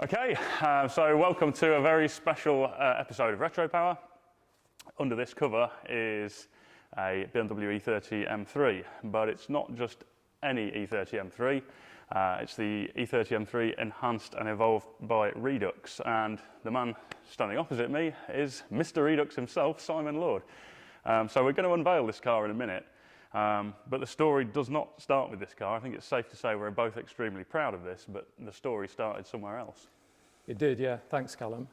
Okay, so welcome to a very special episode of Retro Power. Under this cover is a BMW E30 M3, but it's not just any E30 M3. It's the E30 M3 enhanced and evolved by Redux, and the man standing opposite me is Mr. Redux himself, Simon Lord. So we're going to unveil this car in a minute, but the story does not start with this car. I think it's safe to say we're both extremely proud of this, but the story started somewhere else. It did, yeah. Thanks, Callum.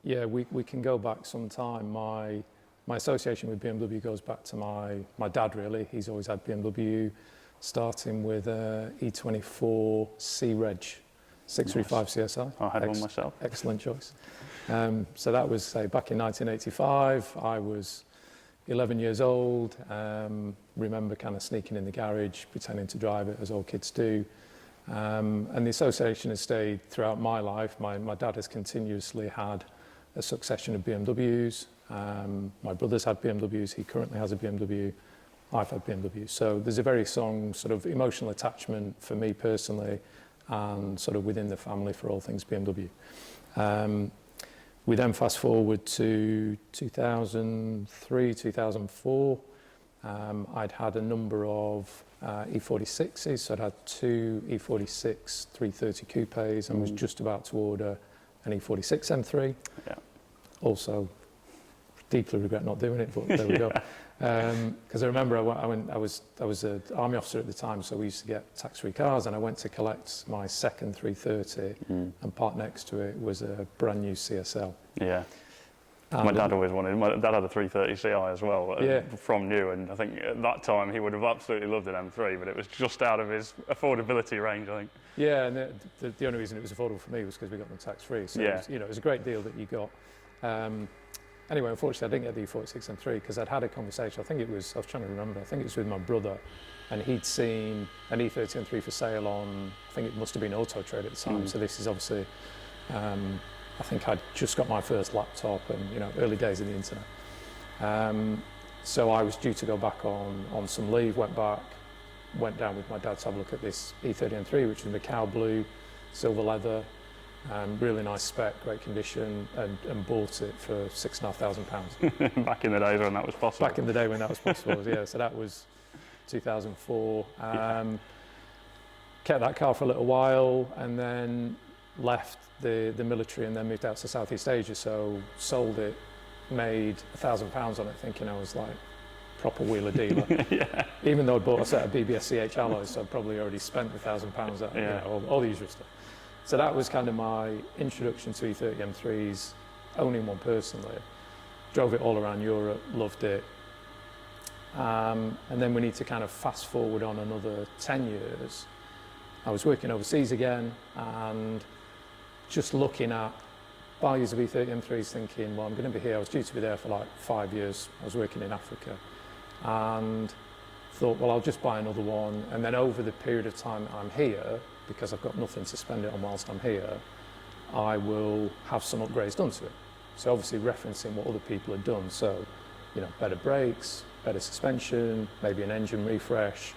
Yeah, we can go back some time. My association with BMW goes back to my dad, really. He's always had BMW, starting with E24 C-Reg 635 CSI. I had one myself. Excellent choice. So that was, say, back in 1985. I was 11 years old. Remember kind of sneaking in the garage, pretending to drive it, as all kids do. And the association has stayed throughout my life. My dad has continuously had a succession of BMWs. My brother's had BMWs. He currently has a BMW. I've had BMWs. So there's a very strong sort of emotional attachment for me personally, and sort of within the family for all things BMW. We then fast forward to 2003, 2004. I'd had a number of E46s, so I'd had two E46 330 coupes and was just about to order an E46 M3. Yeah. Also, deeply regret not doing it, but there we go. Because I remember I was an army officer at the time, so we used to get tax-free cars, and I went to collect my second 330, and parked next to it was a brand new CSL. Yeah. My dad always wanted. My dad had a 330 Ci as well, from new, and I think at that time he would have absolutely loved an M3, but it was just out of his affordability range, I think. Yeah, and the only reason it was affordable for me was because we got them tax-free. So yeah. it was a great deal that you got. Anyway, unfortunately, I didn't get the E46 M3 because I'd had a conversation. I was trying to remember. I think it was with my brother, and he'd seen an E30 M3 for sale on, I think it must have been Auto Trade at the time. So this is obviously. I think I'd just got my first laptop and, early days of the internet. So I was due to go back on some leave, went down with my dad to have a look at this E30 M3, which was Macau blue, silver leather, really nice spec, great condition, and bought it for £6,500. Back in the days when that was possible. Back in the day when that was possible, yeah. So that was 2004. Kept that car for a little while, and then left the military and then moved out to Southeast Asia, so sold it, made £1,000 on it, thinking I was like proper wheeler dealer. Yeah. Even though I'd bought a set of BBS CH alloys, so I'd probably already spent £1,000 all the usual stuff. So that was kind of my introduction to E30 M3s, owning one personally. Drove it all around Europe, loved it. And then we need to kind of fast forward on another 10 years. I was working overseas again, and just looking at values of E30 M3s, thinking, well, I'm going to be here. I was due to be there for like 5 years. I was working in Africa, and thought, well, I'll just buy another one. And then over the period of time I'm here, because I've got nothing to spend it on whilst I'm here, I will have some upgrades done to it. So obviously referencing what other people had done. So, better brakes, better suspension, maybe an engine refresh,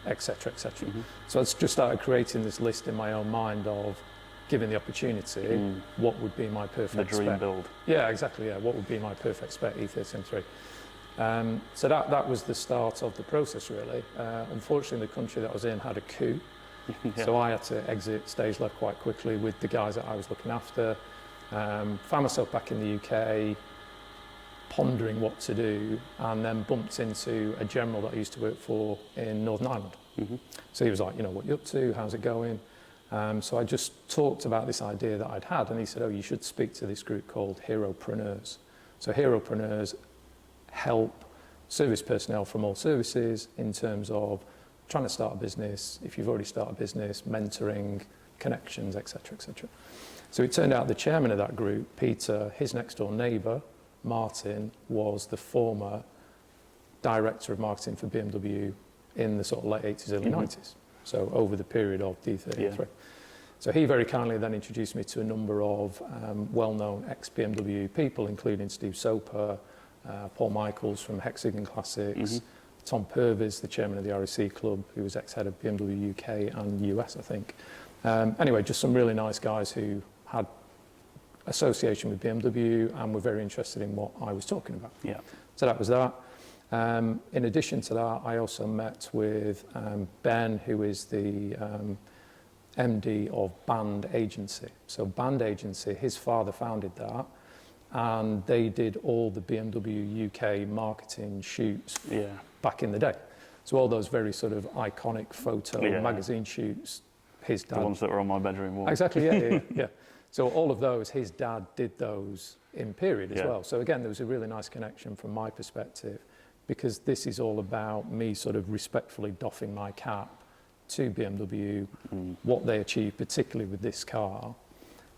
etc., etc. So I just started creating this list in my own mind of, given the opportunity, what would be my perfect The dream spec. build. Yeah, exactly, yeah. What would be my perfect spec E30 M3? So that was the start of the process, really. Unfortunately, the country that I was in had a coup, so I had to exit stage left quite quickly with the guys that I was looking after. Found myself back in the UK, pondering what to do, and then bumped into a general that I used to work for in Northern Ireland. So he was like, what you up to, how's it going? So I just talked about this idea that I'd had, and he said, you should speak to this group called Heropreneurs. So Heropreneurs help service personnel from all services in terms of trying to start a business, if you've already started a business, mentoring, connections, etc., etc. So it turned out the chairman of that group, Peter, his next door neighbour, Martin, was the former director of marketing for BMW in the sort of late 80s, early 90s. So over the period of D33. Yeah. So he very kindly then introduced me to a number of well-known ex-BMW people, including Steve Soper, Paul Michaels from Hexagon Classics, Tom Purvis, the chairman of the RAC Club, who was ex-head of BMW UK and US, I think, Anyway, just some really nice guys who had association with BMW and were very interested in what I was talking about. Yeah. So that was that. In addition to that, I also met with Ben, who is the MD of Band Agency. So Band Agency, his father founded that, and they did all the BMW UK marketing shoots back in the day. So all those very sort of iconic photo magazine shoots, his dad. The ones that were on my bedroom wall. Exactly, yeah. So all of those, his dad did those in period as well. So again, there was a really nice connection from my perspective, because this is all about me sort of respectfully doffing my cap to BMW, what they achieved, particularly with this car,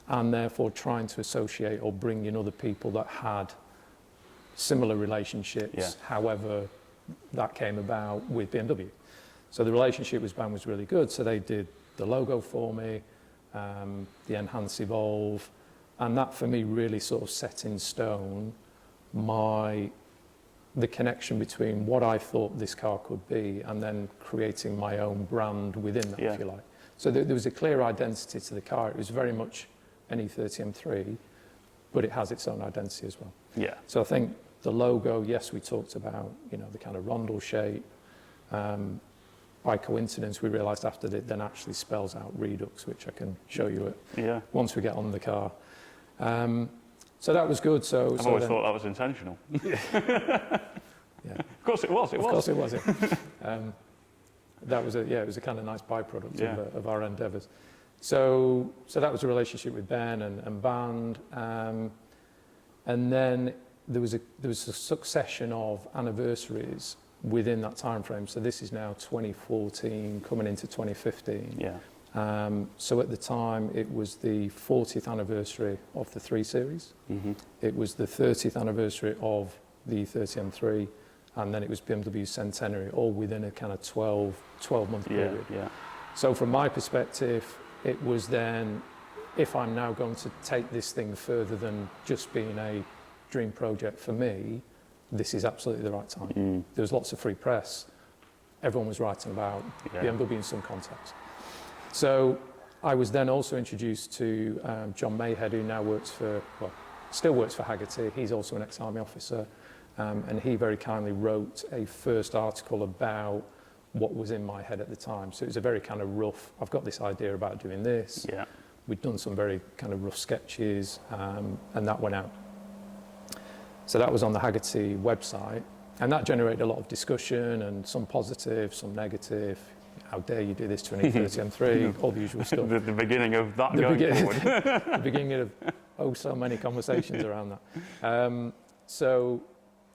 and therefore trying to associate or bring in other people that had similar relationships, however that came about with BMW. So the relationship with BAM was really good. So they did the logo for me, the Enhance Evolve, and that for me really sort of set in stone the connection between what I thought this car could be and then creating my own brand within that, if you like. So there was a clear identity to the car. It was very much an E30 M3, but it has its own identity as well. Yeah. So I think the logo, yes, we talked about, you know, the kind of rondel shape. By coincidence, we realised after that it then actually spells out Redux, which I can show you once we get on the car. So that was good. I've always thought that was intentional. Of course it was. Of course it was. That was it was a kind of nice byproduct of our endeavours. So that was a relationship with Ben and Band, and then there was a succession of anniversaries within that time frame. So this is now 2014, coming into 2015. Yeah. So at the time, it was the 40th anniversary of the 3 Series. It was the 30th anniversary of the E30 M3, and then it was BMW Centenary, all within a kind of 12-month period. Yeah. So from my perspective, it was then, if I'm now going to take this thing further than just being a dream project for me, this is absolutely the right time. There was lots of free press. Everyone was writing about BMW in some context. So I was then also introduced to John Mayhead, who now still works for Haggerty. He's also an ex-army officer. And he very kindly wrote a first article about what was in my head at the time. So it was a very kind of rough, I've got this idea about doing this. Yeah. We'd done some very kind of rough sketches, and that went out. So that was on the Haggerty website, and that generated a lot of discussion, and some positive, some negative. How dare you do this to an E30 M3, all the usual stuff. The beginning of that going forward. The beginning of so many conversations around that.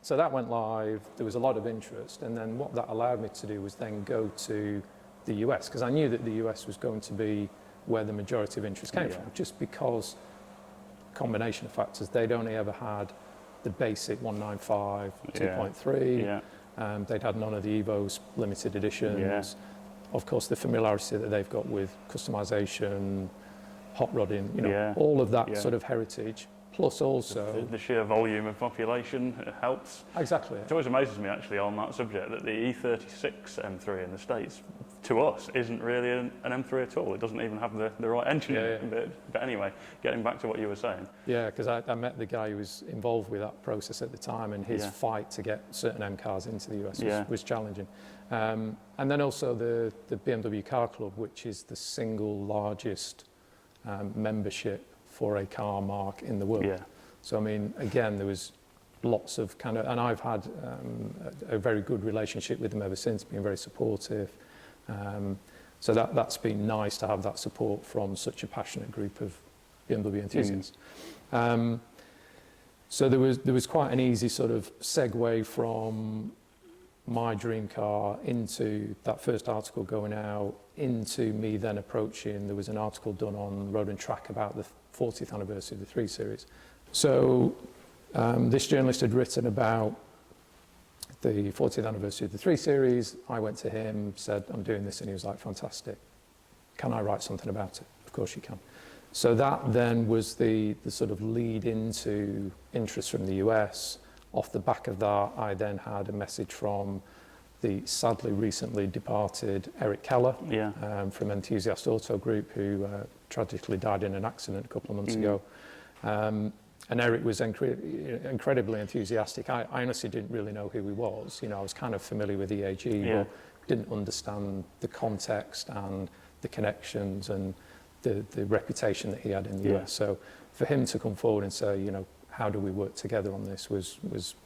So that went live, there was a lot of interest, and then what that allowed me to do was then go to the US, because I knew that the US was going to be where the majority of interest came from, just because combination of factors. They'd only ever had the basic 195 2.3. They'd had none of the Evo's limited editions. Of course, the familiarity that they've got with customization, hot rodding, all of that sort of heritage. Plus also the sheer volume of population helps. Exactly. It always amazes me actually on that subject that the E36 M3 in the States, to us, isn't really an M3 at all. It doesn't even have the right engine in it. But anyway, getting back to what you were saying. Yeah, because I met the guy who was involved with that process at the time, and his fight to get certain M cars into the US was challenging. And then also the BMW Car Club, which is the single largest membership for a car marque in the world. So I mean, again, there was lots of kind of, and I've had a very good relationship with them ever since, been very supportive. So that's been nice to have that support from such a passionate group of BMW enthusiasts. So there was quite an easy sort of segue from my dream car into that first article going out, into me then approaching, there was an article done on Road and Track about the 40th anniversary of the 3 Series. So this journalist had written about the 40th anniversary of the 3 Series. I went to him, said, I'm doing this, and he was like, fantastic. Can I write something about it? Of course you can. So that then was the sort of lead into interest from the US. Off the back of that, I then had a message from the sadly recently departed Eric Keller Yeah. from Enthusiast Auto Group, who tragically died in an accident a couple of months ago. And Eric was incredibly enthusiastic. I honestly didn't really know who he was. You know, I was kind of familiar with EAG, but didn't understand the context and the connections and the reputation that he had in the US. So for him to come forward and say, you know, how do we work together on this was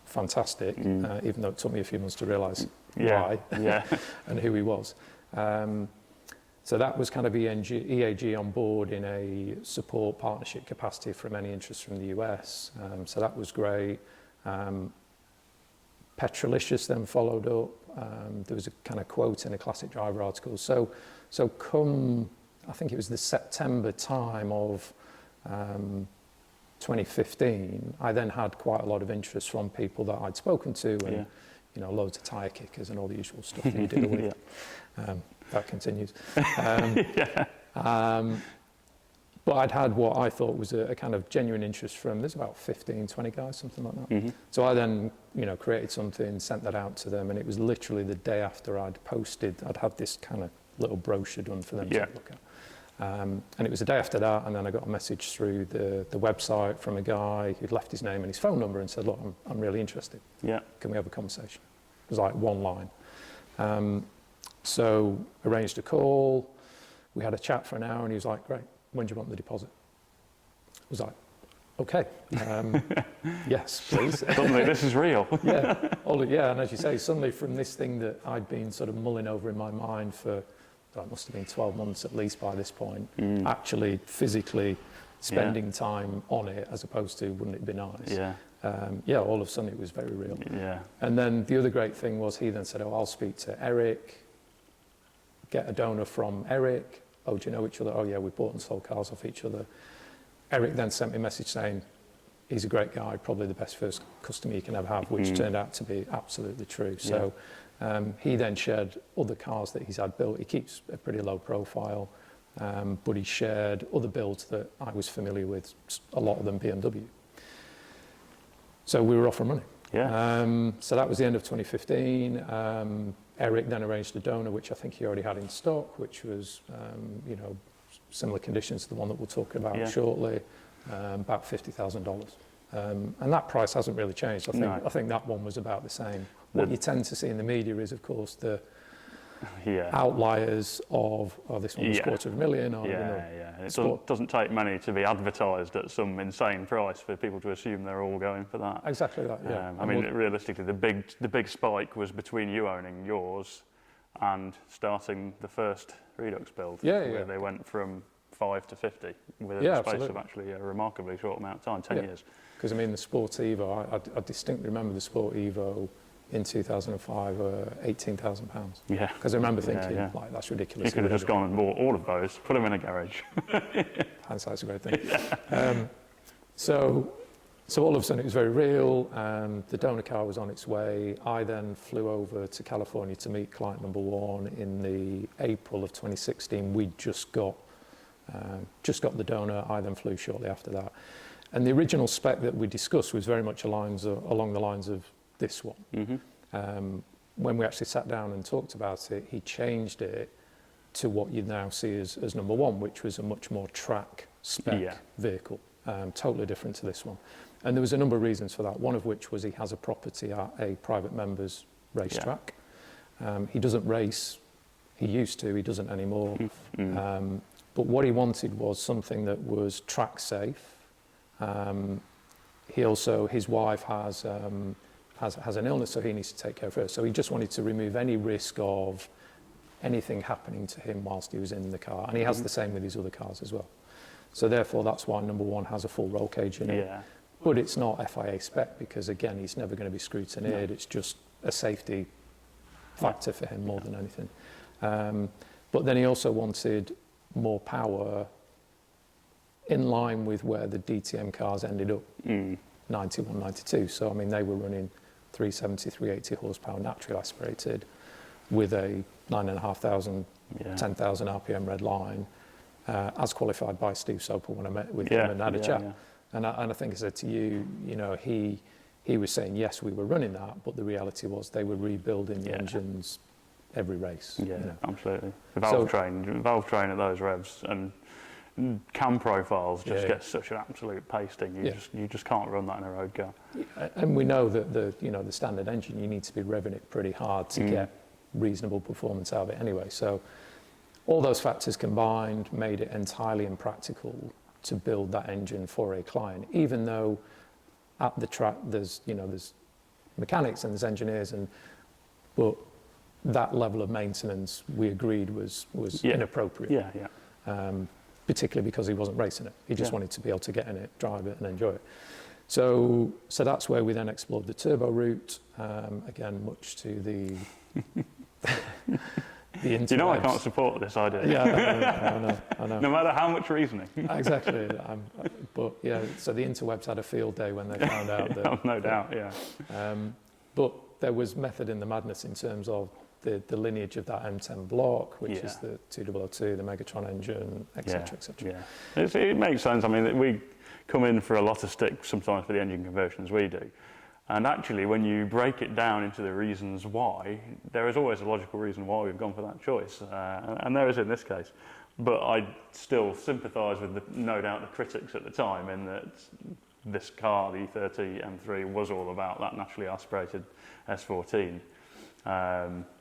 fantastic, even though it took me a few months to realise why and who he was. So that was kind of EAG on board in a support partnership capacity from any interest from the US. So that was great. Petrolicious then followed up. There was a kind of quote in a Classic Driver article. So come, I think it was the September time of 2015, I then had quite a lot of interest from people that I'd spoken to, and you know, loads of tyre kickers and all the usual stuff that you deal with. That continues. But I'd had what I thought was a kind of genuine interest from, there's about 15, 20 guys, something like that. So I then, you know, created something, sent that out to them, and it was literally the day after I'd posted, I'd had this kind of little brochure done for them to look at. And it was the day after that, and then I got a message through the website from a guy who'd left his name and his phone number and said, look, I'm really interested. Can we have a conversation? It was like one line. So arranged a call, we had a chat for an hour, and he was like, great, when do you want the deposit? I was like, okay, yes, please. Suddenly this is real. And as you say, suddenly from this thing that I'd been sort of mulling over in my mind for, it must have been 12 months at least by this point, actually physically spending time on it as opposed to, wouldn't it be nice? All of a sudden it was very real. And then the other great thing was he then said, oh, I'll speak to Eric, get a donor from Eric. Oh, do you know each other? Oh yeah, we bought and sold cars off each other. Eric then sent me a message saying, he's a great guy, probably the best first customer you can ever have, which turned out to be absolutely true. So he then shared other cars that he's had built. He keeps a pretty low profile, but he shared other builds that I was familiar with, a lot of them BMW. So we were off and running. So that was the end of 2015. Eric then arranged a donor, which I think he already had in stock, which was, you know, similar conditions to the one that we'll talk about shortly, about $50,000. And that price hasn't really changed. I think that one was about the same. What you tend to see in the media is, of course, the outliers of, oh, this one was $250,000. Or, you know, It doesn't take many to be advertised at some insane price for people to assume they're all going for that. Exactly that, I mean, realistically, the big spike was between you owning yours and starting the first Redux build. Where they went from 5 to 50 within the space of actually a remarkably short amount of time, 10 years. Because I mean, the Sport Evo, I distinctly remember the Sport Evo in 2005 were £18,000. Because I remember thinking, like, that's ridiculous. You could have just gone and bought all of those, put them in a garage. Hindsight's a great thing. So all of a sudden it was very real. The donor car was on its way. I then flew over to California to meet client number one in the April of 2016. We'd just got the donor. I then flew shortly after that. And the original spec that we discussed was very much along the lines of this one. When we actually sat down and talked about it, he changed it to what you now see as number one, which was a much more track spec vehicle, totally different to this one. And there was a number of reasons for that, one of which was he has a property at a private member's racetrack. He doesn't race, he used to, he doesn't anymore. But what he wanted was something that was track safe. His wife has an illness, so he needs to take care of her. So he just wanted to remove any risk of anything happening to him whilst he was in the car. And he has the same with his other cars as well. So therefore, that's why number one has a full roll cage in it. But it's not FIA spec because, again, he's never going to be scrutineered. It's just a safety factor for him more than anything. But then he also wanted more power in line with where the DTM cars ended up, 91, 92. So, I mean, they were running 370, 380 horsepower naturally aspirated with a 9,500, 10,000 RPM red line, as qualified by Steve Soper when I met with him and had a chat. And I think I said to you, you know, he he was saying, yes, we were running that, but the reality was they were rebuilding the Yeah. engines every race. Yeah, you know. absolutely. The valve train at those revs and cam profiles just get such an absolute pasting. You just can't run that in a road car. And we know that the standard engine, you need to be revving it pretty hard to get reasonable performance out of it anyway. So all those factors combined made it entirely impractical to build that engine for a client, even though at the track there's mechanics and there's engineers, but that level of maintenance we agreed was inappropriate. Yeah. Particularly because he wasn't racing it. He just wanted to be able to get in it, drive it and enjoy it. So that's where we then explored the turbo route, again, much to the interwebs. You know I can't support this idea. Yeah, I know. No matter how much reasoning. Exactly. But yeah, so the interwebs had a field day when they found out that. No doubt, yeah. But there was method in the madness in terms of the lineage of that M10 block, which is the 2002, the Megatron engine, etc., etc. Yeah, it makes sense. I mean, we come in for a lot of stick sometimes for the engine conversions we do. And actually, when you break it down into the reasons why, there is always a logical reason why we've gone for that choice. And there is in this case. But I still sympathise with, no doubt, the critics at the time in that this car, the E30 M3, was all about that naturally aspirated S14.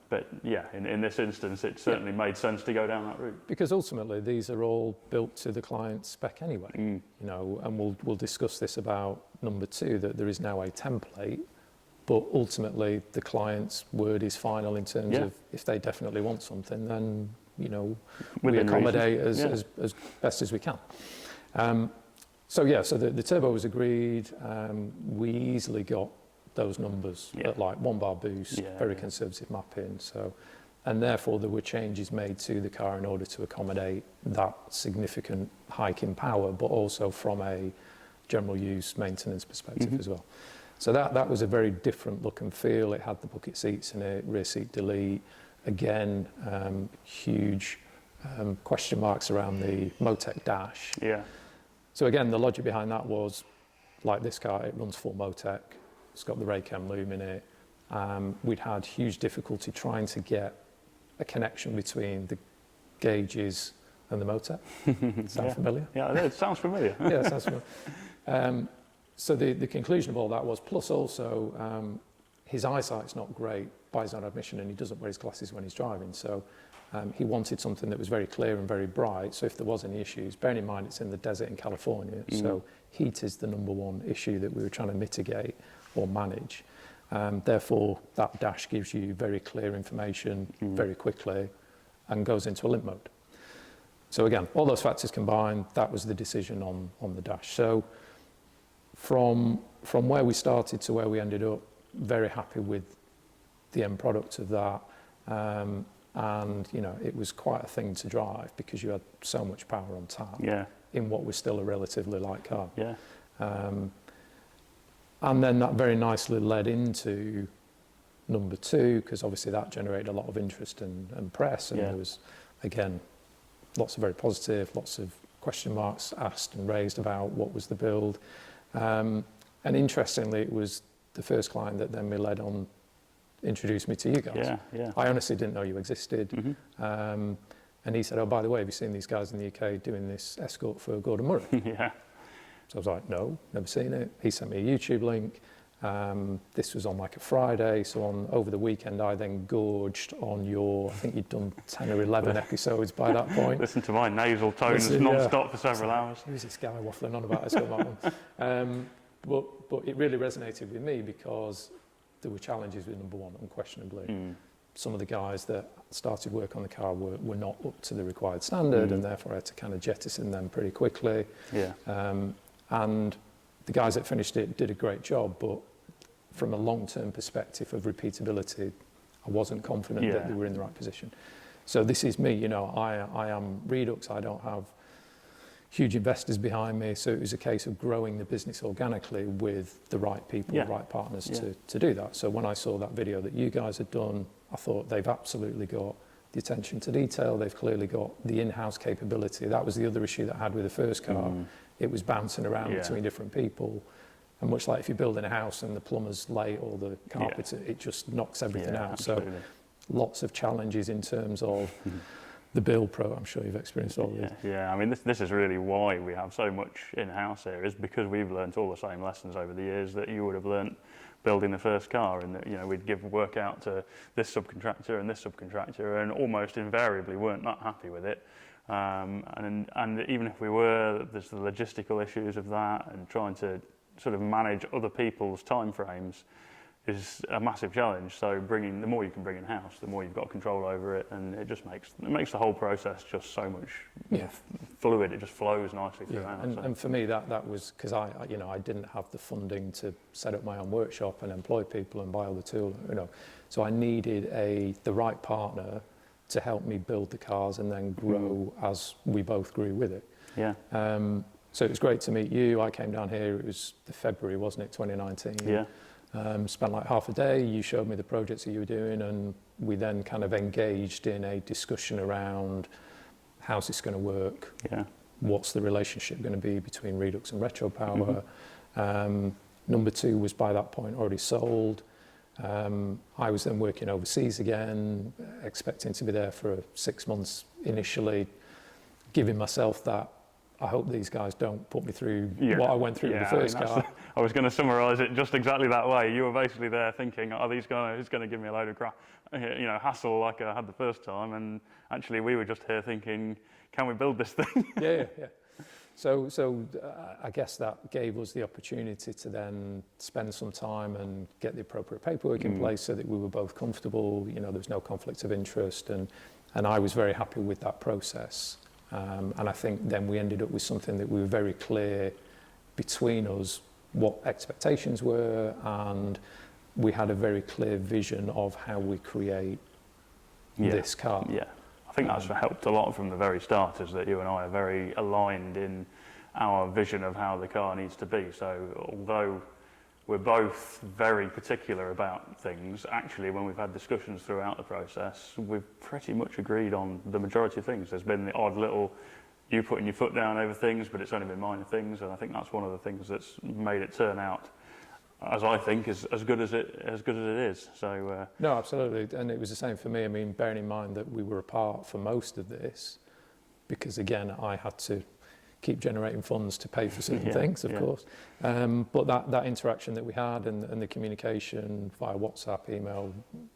But yeah, in this instance, it certainly made sense to go down that route. Because ultimately, these are all built to the client's spec anyway. You know, and we'll discuss this about number 2, that there is now a template, but ultimately the client's word is final in terms of if they definitely want something, then we accommodate as best as we can. So the turbo was agreed. We easily got those numbers at like 1 bar boost, very conservative mapping. So, and therefore there were changes made to the car in order to accommodate that significant hike in power, but also from a general use maintenance perspective as well. So that was a very different look and feel. It had the bucket seats in it, rear seat delete. Again, huge question marks around the Motec dash. Yeah. So again, the logic behind that was, like this car, it runs full Motec. It's got the Raychem loom in it. We'd had huge difficulty trying to get a connection between the gauges and the Motec. Sound familiar? Yeah, it sounds familiar. Yeah, it sounds familiar. So the conclusion of all that was, plus also his eyesight's not great by his own admission, and he doesn't wear his glasses when he's driving. So he wanted something that was very clear and very bright. So if there was any issues, bearing in mind it's in the desert in California, so heat is the number one issue that we were trying to mitigate or manage. Therefore, that dash gives you very clear information very quickly and goes into a limp mode. So again, all those factors combined, that was the decision on the dash. So from where we started to where we ended up, very happy with the end product of that. And it was quite a thing to drive because you had so much power on tap in what was still a relatively light car. Yeah. And then that very nicely led into number 2, because obviously that generated a lot of interest and press, and there was, again, lots of very positive, lots of question marks asked and raised about what was the build. And interestingly, it was the first client that then introduced me to you guys. Yeah. I honestly didn't know you existed. And he said, oh, by the way, have you seen these guys in the UK doing this escort for Gordon Murray? Yeah. So I was like, no, never seen it. He sent me a YouTube link. This was on like a Friday. So over the weekend, I then gorged on I think you'd done 10 or 11 episodes by that point. Listen to my nasal tones non-stop for several hours. Who's this guy waffling on about? But it really resonated with me because there were challenges with number 1, unquestionably. Some of the guys that started work on the car were not up to the required standard, and therefore I had to kind of jettison them pretty quickly. Yeah. And the guys that finished it did a great job, but from a long-term perspective of repeatability, I wasn't confident that they were in the right position. So this is me, I am Redux, I don't have huge investors behind me, so it was a case of growing the business organically with the right people, the right partners to do that. So when I saw that video that you guys had done, I thought they've absolutely got the attention to detail, they've clearly got the in-house capability. That was the other issue that I had with the first car. It was bouncing around between different people. And much like if you're building a house and the plumber's late or the carpenter, it just knocks everything out. Absolutely. So lots of challenges in terms of the build pro. I'm sure you've experienced all these. Yeah, I mean, this is really why we have so much in-house here, is because we've learnt all the same lessons over the years that you would have learnt building the first car, and that, you know, we'd give work out to this subcontractor and this subcontractor, and almost invariably weren't that happy with it. And even if we were, there's the logistical issues of that, and trying to sort of manage other people's time frames is a massive challenge. So the more you can bring in house, the more you've got control over it, and it just makes the whole process just so much fluid. It just flows nicely throughout. And for me, that was because I didn't have the funding to set up my own workshop and employ people and buy all the tools, so I needed the right partner to help me build the cars and then grow as we both grew with it. Yeah. So it was great to meet you. I came down here, it was the February, wasn't it, 2019? Yeah. Spent like half a day, you showed me the projects that you were doing, and we then kind of engaged in a discussion around how's this going to work, what's the relationship going to be between Redux and Retro Power. Number 2 was by that point already sold. I was then working overseas again, expecting to be there for 6 months initially, giving myself that, I hope these guys don't put me through what I went through with the first car. I was going to summarise it just exactly that way. You were basically there thinking, are these guys who's going to give me a load of crap, hassle like I had the first time? And actually, we were just here thinking, can we build this thing? Yeah. So I guess that gave us the opportunity to then spend some time and get the appropriate paperwork in place so that we were both comfortable. There was no conflict of interest, and I was very happy with that process. And I think then we ended up with something that we were very clear between us what expectations were, and we had a very clear vision of how we create this car. Yeah, I think that's helped a lot from the very start, is that you and I are very aligned in our vision of how the car needs to be. So although we're both very particular about things, actually when we've had discussions throughout the process, we've pretty much agreed on the majority of things. There's been the odd little, you putting your foot down over things, but it's only been minor things, and I think that's one of the things that's made it turn out, as I think, as good as it is. So no, absolutely, and it was the same for me. I mean, bearing in mind that we were apart for most of this, because again, I had to keep generating funds to pay for certain things, of course. But that interaction that we had and the communication via WhatsApp, email,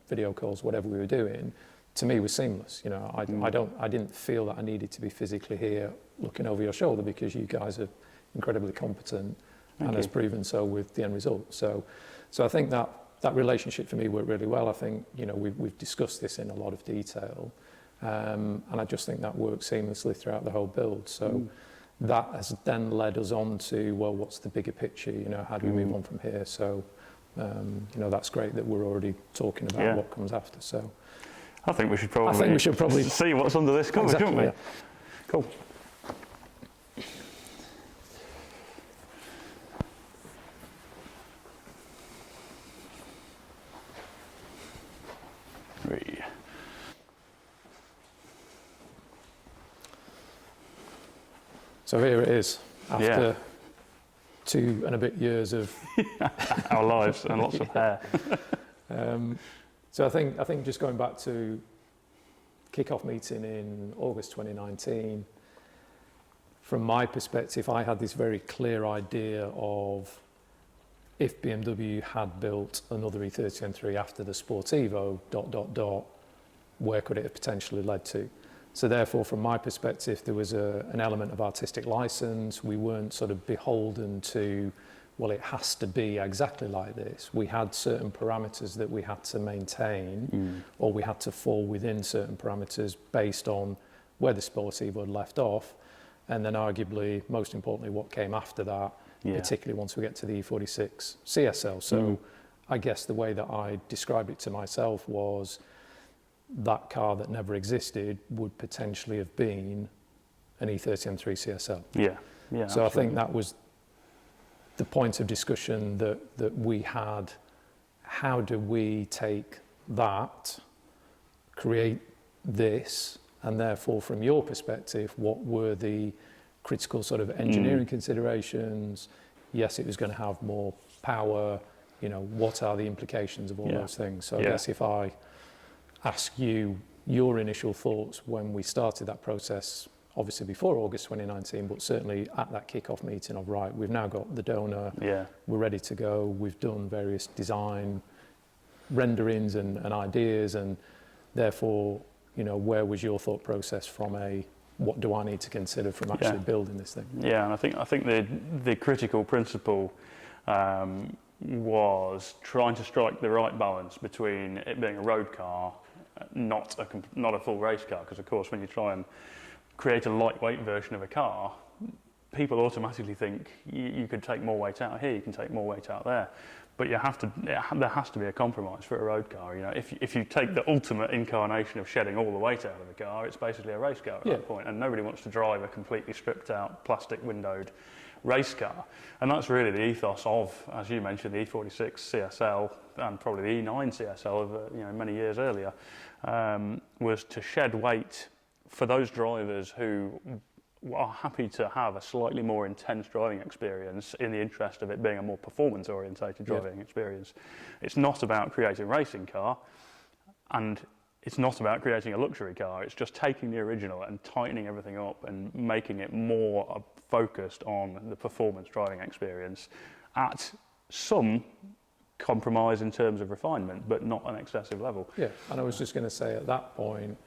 video calls, whatever we were doing, to me was seamless. I didn't feel that I needed to be physically here looking over your shoulder, because you guys are incredibly competent and has proven so with the end result. So I think that relationship for me worked really well. I think we've discussed this in a lot of detail, and I just think that worked seamlessly throughout the whole build. So that has then led us on to, well, what's the bigger picture? How do we move on from here? So that's great that we're already talking about what comes after. So I think we should probably see what's under this cover, shouldn't we? Yeah. Cool. So here it is, after 2 and a bit years of our lives and lots of hair. So I think just going back to kick-off meeting in August 2019, from my perspective, I had this very clear idea of, if BMW had built another E30 M3 after the Sportivo ... where could it have potentially led to? So therefore, from my perspective, there was an element of artistic license. We weren't sort of beholden to, well, it has to be exactly like this. We had certain parameters that we had to maintain, or we had to fall within certain parameters based on where the Sportivo had left off, and then arguably, most importantly, what came after that, particularly once we get to the E46 CSL. So I guess the way that I described it to myself was, that car that never existed would potentially have been an E30 M3 CSL. Yeah. So absolutely. I think that was the point of discussion that we had. How do we take that, create this, and therefore, from your perspective, what were the critical sort of engineering considerations? yes, it was going to have more power. You know, what are the implications of all those things? So I guess if I ask you your initial thoughts when we started that process, obviously before August 2019, but certainly at that kick-off meeting of, right, we've now got the donor, we're ready to go, we've done various design renderings and ideas, and therefore, you know, where was your thought process from what do I need to consider from actually building this thing? Yeah, and I think the critical principle was trying to strike the right balance between it being a road car, not a full race car, because of course when you try and create a lightweight version of a car, people automatically think you could take more weight out here, you can take more weight out there, but there has to be a compromise for a road car. You know, if you take the ultimate incarnation of shedding all the weight out of the car, it's basically a race car at that point, and nobody wants to drive a completely stripped out, plastic windowed race car. And that's really the ethos of, as you mentioned, the E46 CSL and probably the E9 CSL of many years earlier, was to shed weight for those drivers who are happy to have a slightly more intense driving experience in the interest of it being a more performance orientated driving experience. It's not about creating a racing car, and it's not about creating a luxury car. It's just taking the original and tightening everything up and making it more focused on the performance driving experience at some compromise in terms of refinement, but not an excessive level. Yeah, and I was just going to say at that point,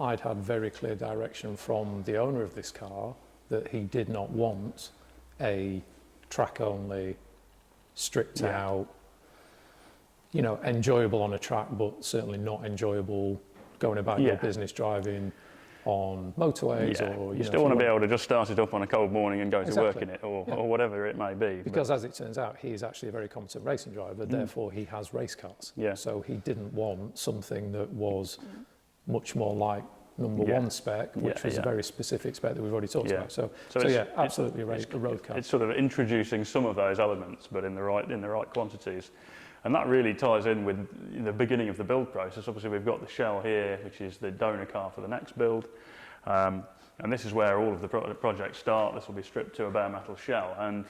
I'd had very clear direction from the owner of this car that he did not want a track only, stripped out, you know, enjoyable on a track, but certainly not enjoyable going about your business driving on motorways or you still want to be able to just start it up on a cold morning and go to work in it or whatever it may be. Because as it turns out, he is actually a very competent racing driver, therefore he has race cars. So he didn't want something that was much more like number one spec, which was a very specific spec that we've already talked about. So absolutely a road car. It's sort of introducing some of those elements, but in the right quantities. And that really ties in with the beginning of the build process. Obviously, we've got the shell here, which is the donor car for the next build. And this is where all of the projects start. This will be stripped to a bare metal shell. And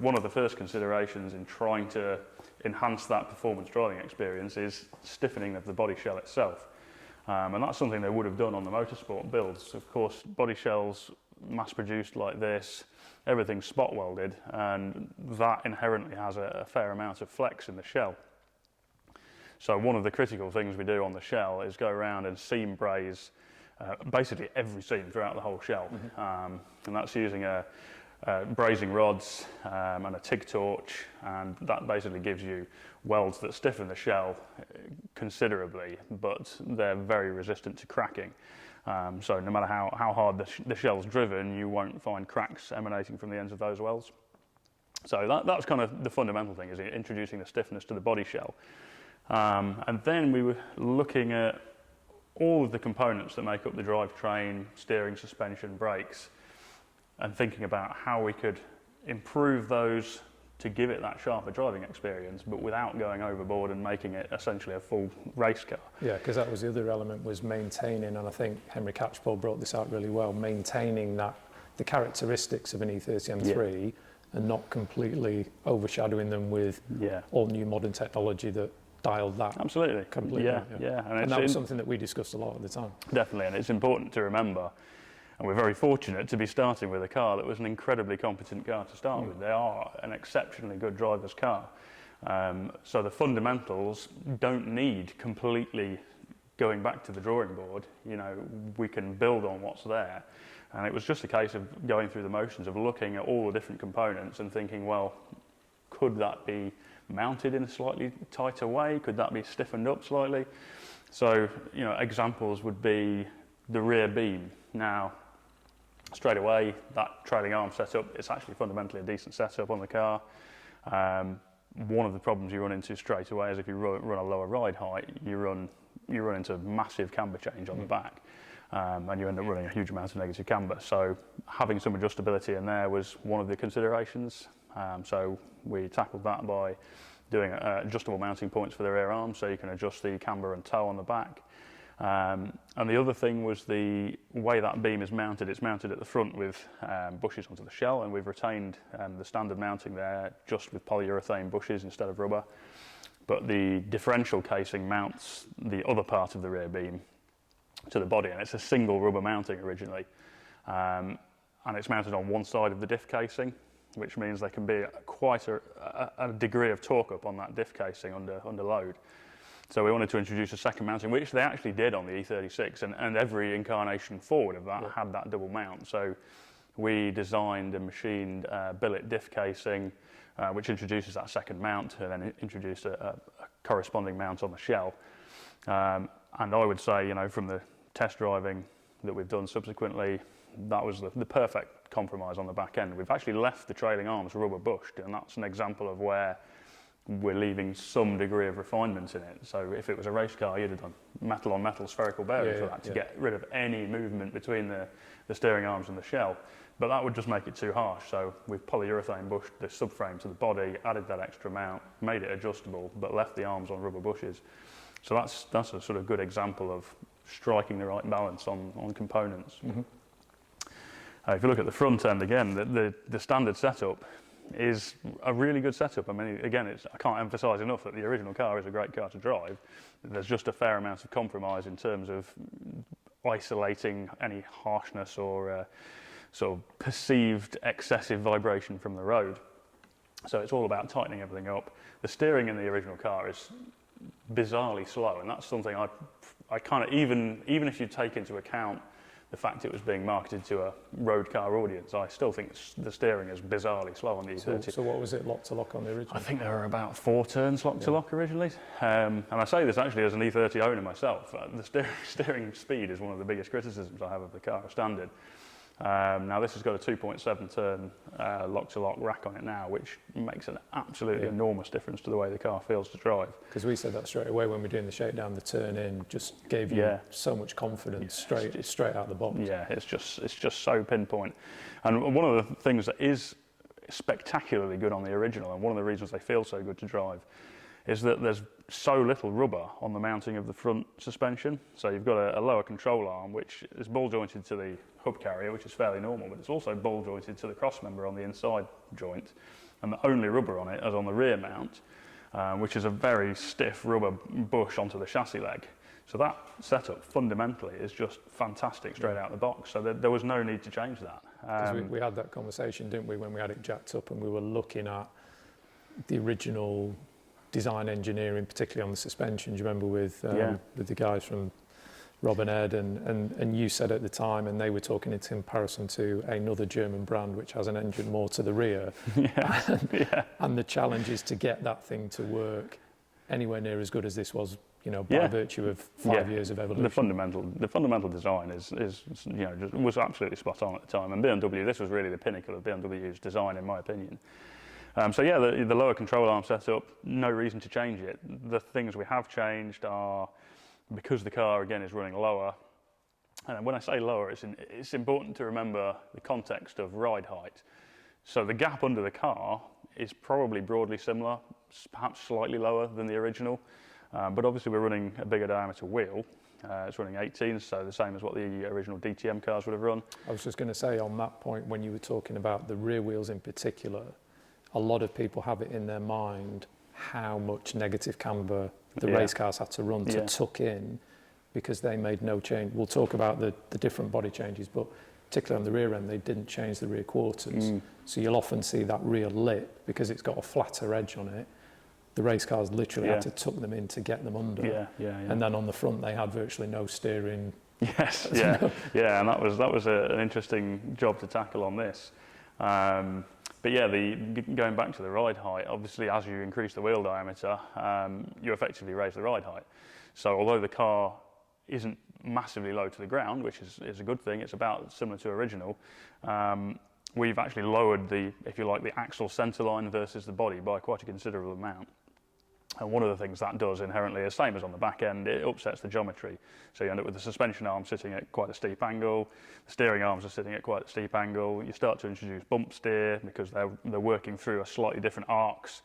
one of the first considerations in trying to enhance that performance driving experience is stiffening of the body shell itself. And that's something they would have done on the motorsport builds. Of course, body shells mass produced like this, everything's spot welded, and that inherently has a fair amount of flex in the shell. So one of the critical things we do on the shell is go around and seam braze basically every seam throughout the whole shell. And that's using brazing rods and a TIG torch, and that basically gives you welds that stiffen the shell considerably, but they're very resistant to cracking. So no matter how hard the shell's driven, you won't find cracks emanating from the ends of those welds. So that's kind of the fundamental thing, is introducing the stiffness to the body shell. And then we were looking at all of the components that make up the drivetrain, steering, suspension, brakes, and thinking about how we could improve those to give it that sharper driving experience, but without going overboard and making it essentially a full race car. Yeah, because that was the other element, was maintaining, and I think Henry Catchpole brought this out really well, maintaining the characteristics of an E30 M3 and not completely overshadowing them with all new modern technology that dialed that absolutely completely. And that was something that we discussed a lot at the time. Definitely, and it's important to remember, and we're very fortunate to be starting with a car that was an incredibly competent car to start with. They are an exceptionally good driver's car. So the fundamentals don't need completely going back to the drawing board. You know, we can build on what's there. And it was just a case of going through the motions of looking at all the different components and thinking, well, could that be mounted in a slightly tighter way? Could that be stiffened up slightly? So, you know, examples would be the rear beam. Now, straight away, that trailing arm setup, it's actually fundamentally a decent setup on the car. One of the problems you run into straight away is if you run a lower ride height, you run into massive camber change on the back, and you end up running a huge amount of negative camber. So having some adjustability in there was one of the considerations. So we tackled that by doing adjustable mounting points for the rear arm, so you can adjust the camber and toe on the back. And the other thing was the way that beam is mounted. It's mounted at the front with bushes onto the shell, and we've retained the standard mounting there just with polyurethane bushes instead of rubber. But the differential casing mounts the other part of the rear beam to the body, and it's a single rubber mounting originally. And it's mounted on one side of the diff casing, which means there can be quite a degree of torque up on that diff casing under load. So we wanted to introduce a second mounting, which they actually did on the E36, and every incarnation forward of that had that double mount. So we designed and machined billet diff casing, which introduces that second mount, and then introduced a corresponding mount on the shell. And I would say, you know, from the test driving that we've done subsequently, that was the perfect compromise on the back end. We've actually left the trailing arms rubber bushed, and that's an example of where we're leaving some degree of refinement in it. So if it was a race car, you'd have done metal on metal spherical bearing for that to get rid of any movement between the steering arms and the shell. But that would just make it too harsh. So we've polyurethane bushed the subframe to the body, added that extra mount, made it adjustable, but left the arms on rubber bushes. So that's a sort of good example of striking the right balance on components. Mm-hmm. If you look at the front end again, the standard setup is a really good setup. I mean, again, I can't emphasise enough that the original car is a great car to drive. There's just a fair amount of compromise in terms of isolating any harshness or sort of perceived excessive vibration from the road. So it's all about tightening everything up. The steering in the original car is bizarrely slow, and that's something I kind of, even if you take into account the fact it was being marketed to a road car audience, I still think the steering is bizarrely slow on the E30. So what was it lock to lock on the original? I think there were about 4 turns lock to lock originally. And I say this actually as an E30 owner myself. The steering speed is one of the biggest criticisms I have of the car standard. Now this has got a 2.7 turn lock-to-lock rack on it now, which makes an absolutely enormous difference to the way the car feels to drive. Because we said that straight away when we were doing the shakedown, the turn in just gave you so much confidence straight out the box. Yeah, it's just so pinpoint. And one of the things that is spectacularly good on the original, and one of the reasons they feel so good to drive, is that there's so little rubber on the mounting of the front suspension. So you've got a lower control arm, which is ball jointed to the hub carrier, which is fairly normal, but it's also ball jointed to the cross member on the inside joint. And the only rubber on it is on the rear mount, which is a very stiff rubber bush onto the chassis leg. So that setup fundamentally is just fantastic straight out the box. So there was no need to change that. We had that conversation, didn't we, when we had it jacked up and we were looking at the original design engineering, particularly on the suspension. Do you remember with the guys from Rob and Ed, and you said at the time, and they were talking in comparison to another German brand which has an engine more to the rear. And the challenge is to get that thing to work anywhere near as good as this was, you know, by virtue of 5 years of evolution. The fundamental design is you know, was absolutely spot on at the time, and BMW, this was really the pinnacle of BMW's design, in my opinion. So yeah, the lower control arm setup, no reason to change it. The things we have changed are, because the car again is running lower, and when I say lower, it's important to remember the context of ride height. So the gap under the car is probably broadly similar, perhaps slightly lower than the original, but obviously we're running a bigger diameter wheel. It's running 18, so the same as what the original DTM cars would have run. I was just going to say on that point, when you were talking about the rear wheels in particular, a lot of people have it in their mind how much negative camber the race cars had to run to tuck in, because they made no change. We'll talk about the different body changes, but particularly on the rear end, they didn't change the rear quarters. So you'll often see that rear lip, because it's got a flatter edge on it. The race cars literally had to tuck them in to get them under. And then on the front, they had virtually no steering. And that was an interesting job to tackle on this. But yeah, going back to the ride height, obviously as you increase the wheel diameter, you effectively raise the ride height. So although the car isn't massively low to the ground, which is a good thing, it's about similar to original, we've actually lowered the axle centre line versus the body by quite a considerable amount. And one of the things that does inherently is same as on the back end, it upsets the geometry. So you end up with the suspension arm sitting at quite a steep angle, the steering arms are sitting at quite a steep angle, you start to introduce bump steer because they're working through a slightly different arcs.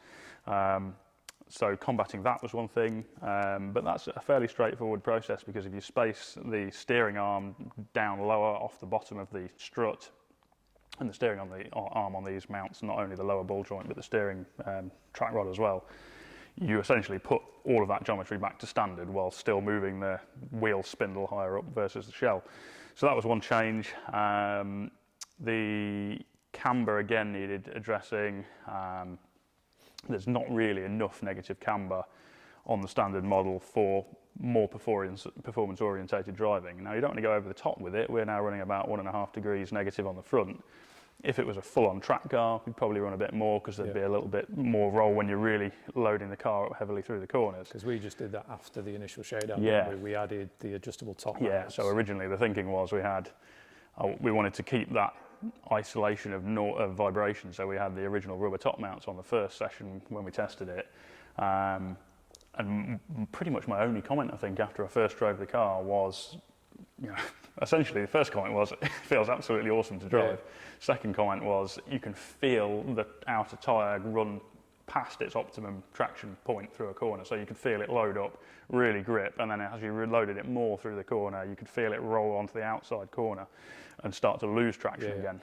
So combating that was one thing, but that's a fairly straightforward process, because if you space the steering arm down lower off the bottom of the strut, and the steering on the arm on these mounts not only the lower ball joint but the steering track rod as well, you essentially put all of that geometry back to standard while still moving the wheel spindle higher up versus the shell. So that was one change. The camber again needed addressing. There's not really enough negative camber on the standard model for more performance orientated driving. Now you don't want to go over the top with it. We're now running about 1.5 degrees negative on the front. If it was a full-on track car, we'd probably run a bit more, because there'd be a little bit more roll when you're really loading the car up heavily through the corners. Because we just did that after the initial shakedown. Yeah. We added the adjustable top Yeah, mounts. so originally the thinking was we wanted to keep that isolation of vibration, so we had the original rubber top mounts on the first session when we tested it. And pretty much my only comment, I think, after I first drove the car was, essentially the first comment was, it feels absolutely awesome to drive. Yeah. Second comment was, you can feel the outer tyre run past its optimum traction point through a corner, so you could feel it load up, really grip, and then as you reloaded it more through the corner, you could feel it roll onto the outside corner and start to lose traction again.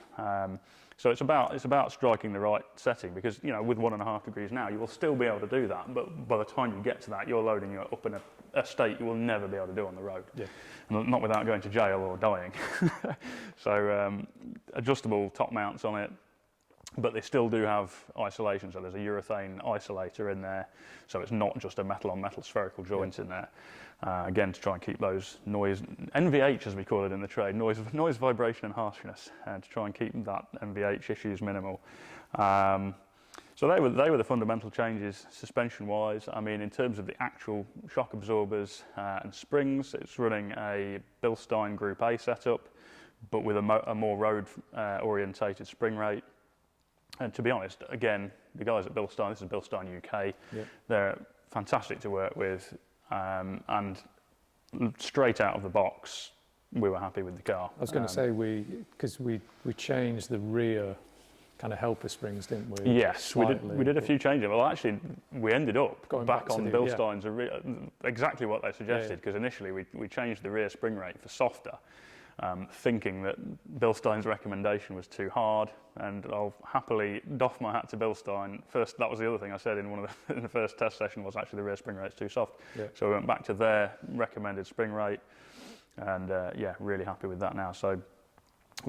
So it's about striking the right setting, because with 1.5 degrees now, you will still be able to do that, but by the time you get to that, you're loading it up in a state you will never be able to do on the road. Yeah. And not without going to jail or dying. So adjustable top mounts on it, but they still do have isolation, so there's a urethane isolator in there, so it's not just a metal on metal spherical joint in there. Again, to try and keep those noise, NVH as we call it in the trade, noise, vibration and harshness, to try and keep that NVH issues minimal. So they were the fundamental changes suspension wise. I mean, in terms of the actual shock absorbers and springs, it's running a Bilstein Group A setup, but with a more road orientated spring rate. And to be honest, again, the guys at Bilstein, this is Bilstein UK, they're fantastic to work with, and straight out of the box, we were happy with the car. I was going to say, because we changed the rear kind of helper springs, didn't we? Yes, we did a few changes. Well, actually, we ended up back on Bilstein's, exactly what they suggested, because initially we changed the rear spring rate for softer, thinking that Bilstein's recommendation was too hard, and I'll happily doff my hat to Bilstein. First, that was the other thing I said in the first test session, was actually the rear spring rate's too soft. Yeah. So we went back to their recommended spring rate, and really happy with that now. So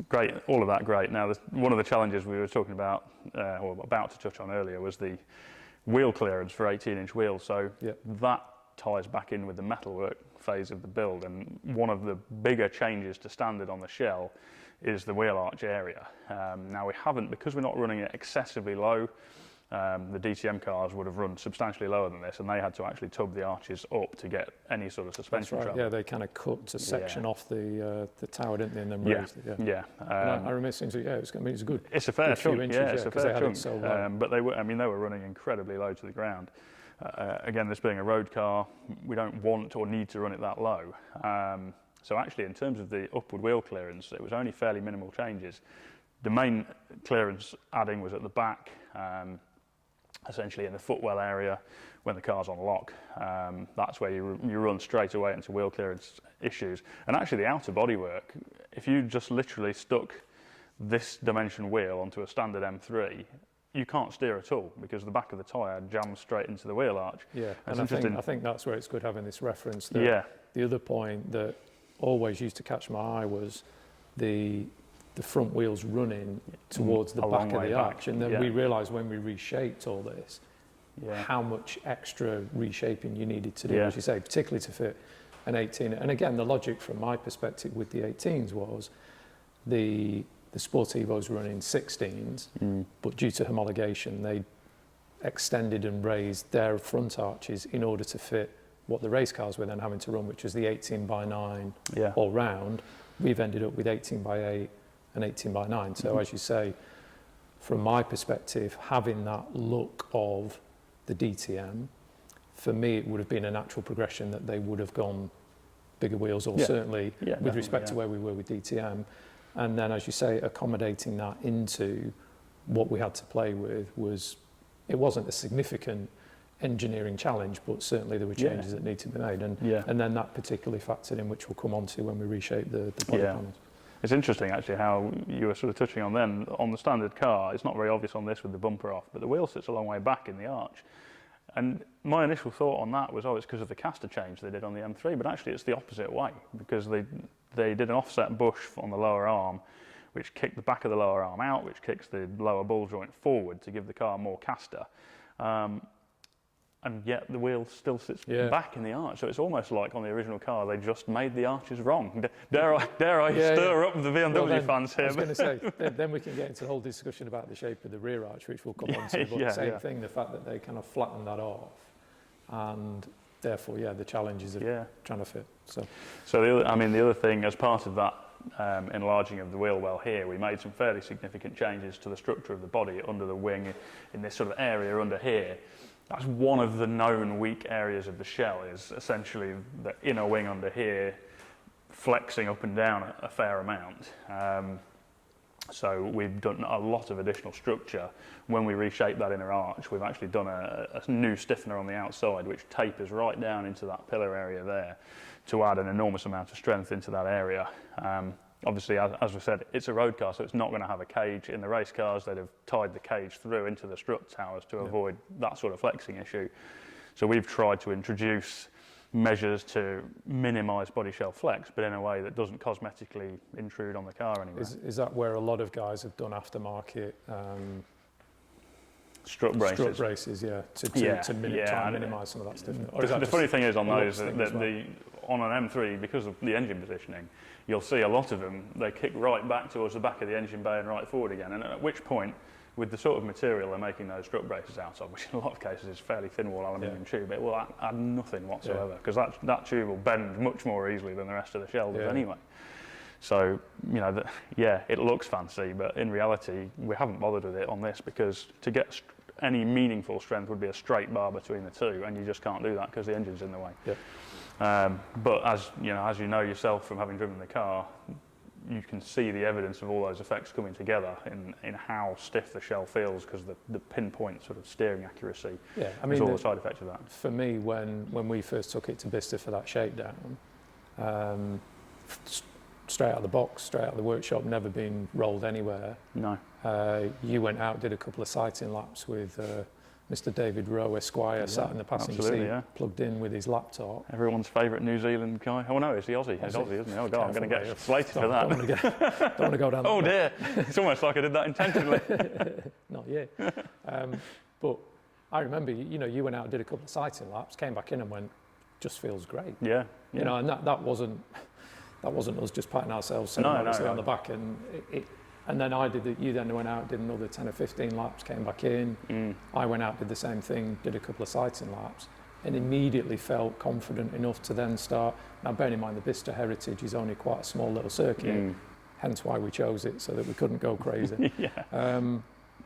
great, all of that great. Now, one of the challenges we were talking about, or about to touch on earlier, was the wheel clearance for 18-inch wheels. So that ties back in with the metalwork phase of the build, and one of the bigger changes to standard on the shell is the wheel arch area. Now we haven't, because we're not running it excessively low, the DTM cars would have run substantially lower than this, and they had to actually tub the arches up to get any sort of suspension travel. Yeah, they kind of cut a section off the tower, didn't they, and then raised it. I remember thinking, it's good. It's a fair chunk, it's a fair chunk. So but they were running incredibly low to the ground. Again, this being a road car, we don't want or need to run it that low. So actually, in terms of the upward wheel clearance, it was only fairly minimal changes. The main clearance adding was at the back, essentially in the footwell area when the car's on lock. That's where you run straight away into wheel clearance issues. And actually the outer bodywork, if you just literally stuck this dimension wheel onto a standard M3, you can't steer at all, because the back of the tyre jams straight into the wheel arch. Yeah, and I think that's where it's good having this reference. The other point that always used to catch my eye was the front wheels running towards the back of the arch, and then we realised when we reshaped all this how much extra reshaping you needed to do, as you say, particularly to fit an 18. And again, the logic from my perspective with the 18s was the Sportivos running 16s, but due to homologation, they extended and raised their front arches in order to fit what the race cars were then having to run, which was the 18x9 all round. We've ended up with 18x8 and 18x9. So as you say, from my perspective, having that look of the DTM, for me, it would have been a natural progression that they would have gone bigger wheels, or certainly with respect to where we were with DTM. And then, as you say, accommodating that into what we had to play with it wasn't a significant engineering challenge, but certainly there were changes that need to be made, and then that particularly factored in, which we'll come on to when we reshape the body panels. It's interesting actually how you were sort of touching on then, on the standard car, it's not very obvious on this with the bumper off, but the wheel sits a long way back in the arch. And my initial thought on that was, oh, it's because of the caster change they did on the M3, but actually it's the opposite way, because they did an offset bush on the lower arm, which kicked the back of the lower arm out, which kicks the lower ball joint forward to give the car more caster. And yet the wheel still sits back in the arch. So it's almost like on the original car, they just made the arches wrong. Dare I stir up the BMW fans here? I was going to say, then we can get into the whole discussion about the shape of the rear arch, which we'll come on to. But the same thing, the fact that they kind of flattened that off, and therefore, the challenges of trying to fit. So the other thing, as part of that enlarging of the wheel well here, we made some fairly significant changes to the structure of the body under the wing in this sort of area under here. That's one of the known weak areas of the shell, is essentially the inner wing under here flexing up and down a fair amount. So we've done a lot of additional structure. When we reshape that inner arch, we've actually done a new stiffener on the outside, which tapers right down into that pillar area there to add an enormous amount of strength into that area. Obviously, as we said, it's a road car, so it's not going to have a cage. In the race cars, they'd have tied the cage through into the strut towers to avoid that sort of flexing issue. So we've tried to introduce measures to minimise body shell flex, but in a way that doesn't cosmetically intrude on the car anyway. Is that where a lot of guys have done aftermarket strut braces? Strut braces, to minimise some of that stiffness. The funny thing is on those, on an M3, because of the engine positioning, you'll see a lot of them, they kick right back towards the back of the engine bay and right forward again, and at which point, with the sort of material they're making those strut braces out of, which in a lot of cases is fairly thin wall aluminium tube, it will add nothing whatsoever, because that tube will bend much more easily than the rest of the shell does anyway. So, it looks fancy, but in reality, we haven't bothered with it on this, because to get any meaningful strength would be a straight bar between the two, and you just can't do that because the engine's in the way. But as you know yourself from having driven the car, you can see the evidence of all those effects coming together in how stiff the shell feels, because the pinpoint sort of steering accuracy is all the side effect of that. For me, when we first took it to Bicester for that shakedown, straight out of the box, straight out of the workshop, never been rolled anywhere. No. You went out, did a couple of sighting laps with Mr. David Rowe, Esquire, sat in the passenger seat, plugged in with his laptop. Everyone's favourite New Zealand guy. Oh no, it's the Aussie. He's Aussie, isn't he? Oh God, I'm going to get slated for that. Don't want to go down. Oh dear, it's almost like I did that intentionally. Not yet. But I remember, you went out, did a couple of sighting laps, came back in and went, just feels great. Yeah. And that wasn't us just patting ourselves on the back, and then you then went out, did another 10 or 15 laps, came back in. I went out, did the same thing, did a couple of sighting laps, and immediately felt confident enough to then start. Now, bearing in mind the Bicester Heritage is only quite a small little circuit, hence why we chose it, so that we couldn't go crazy.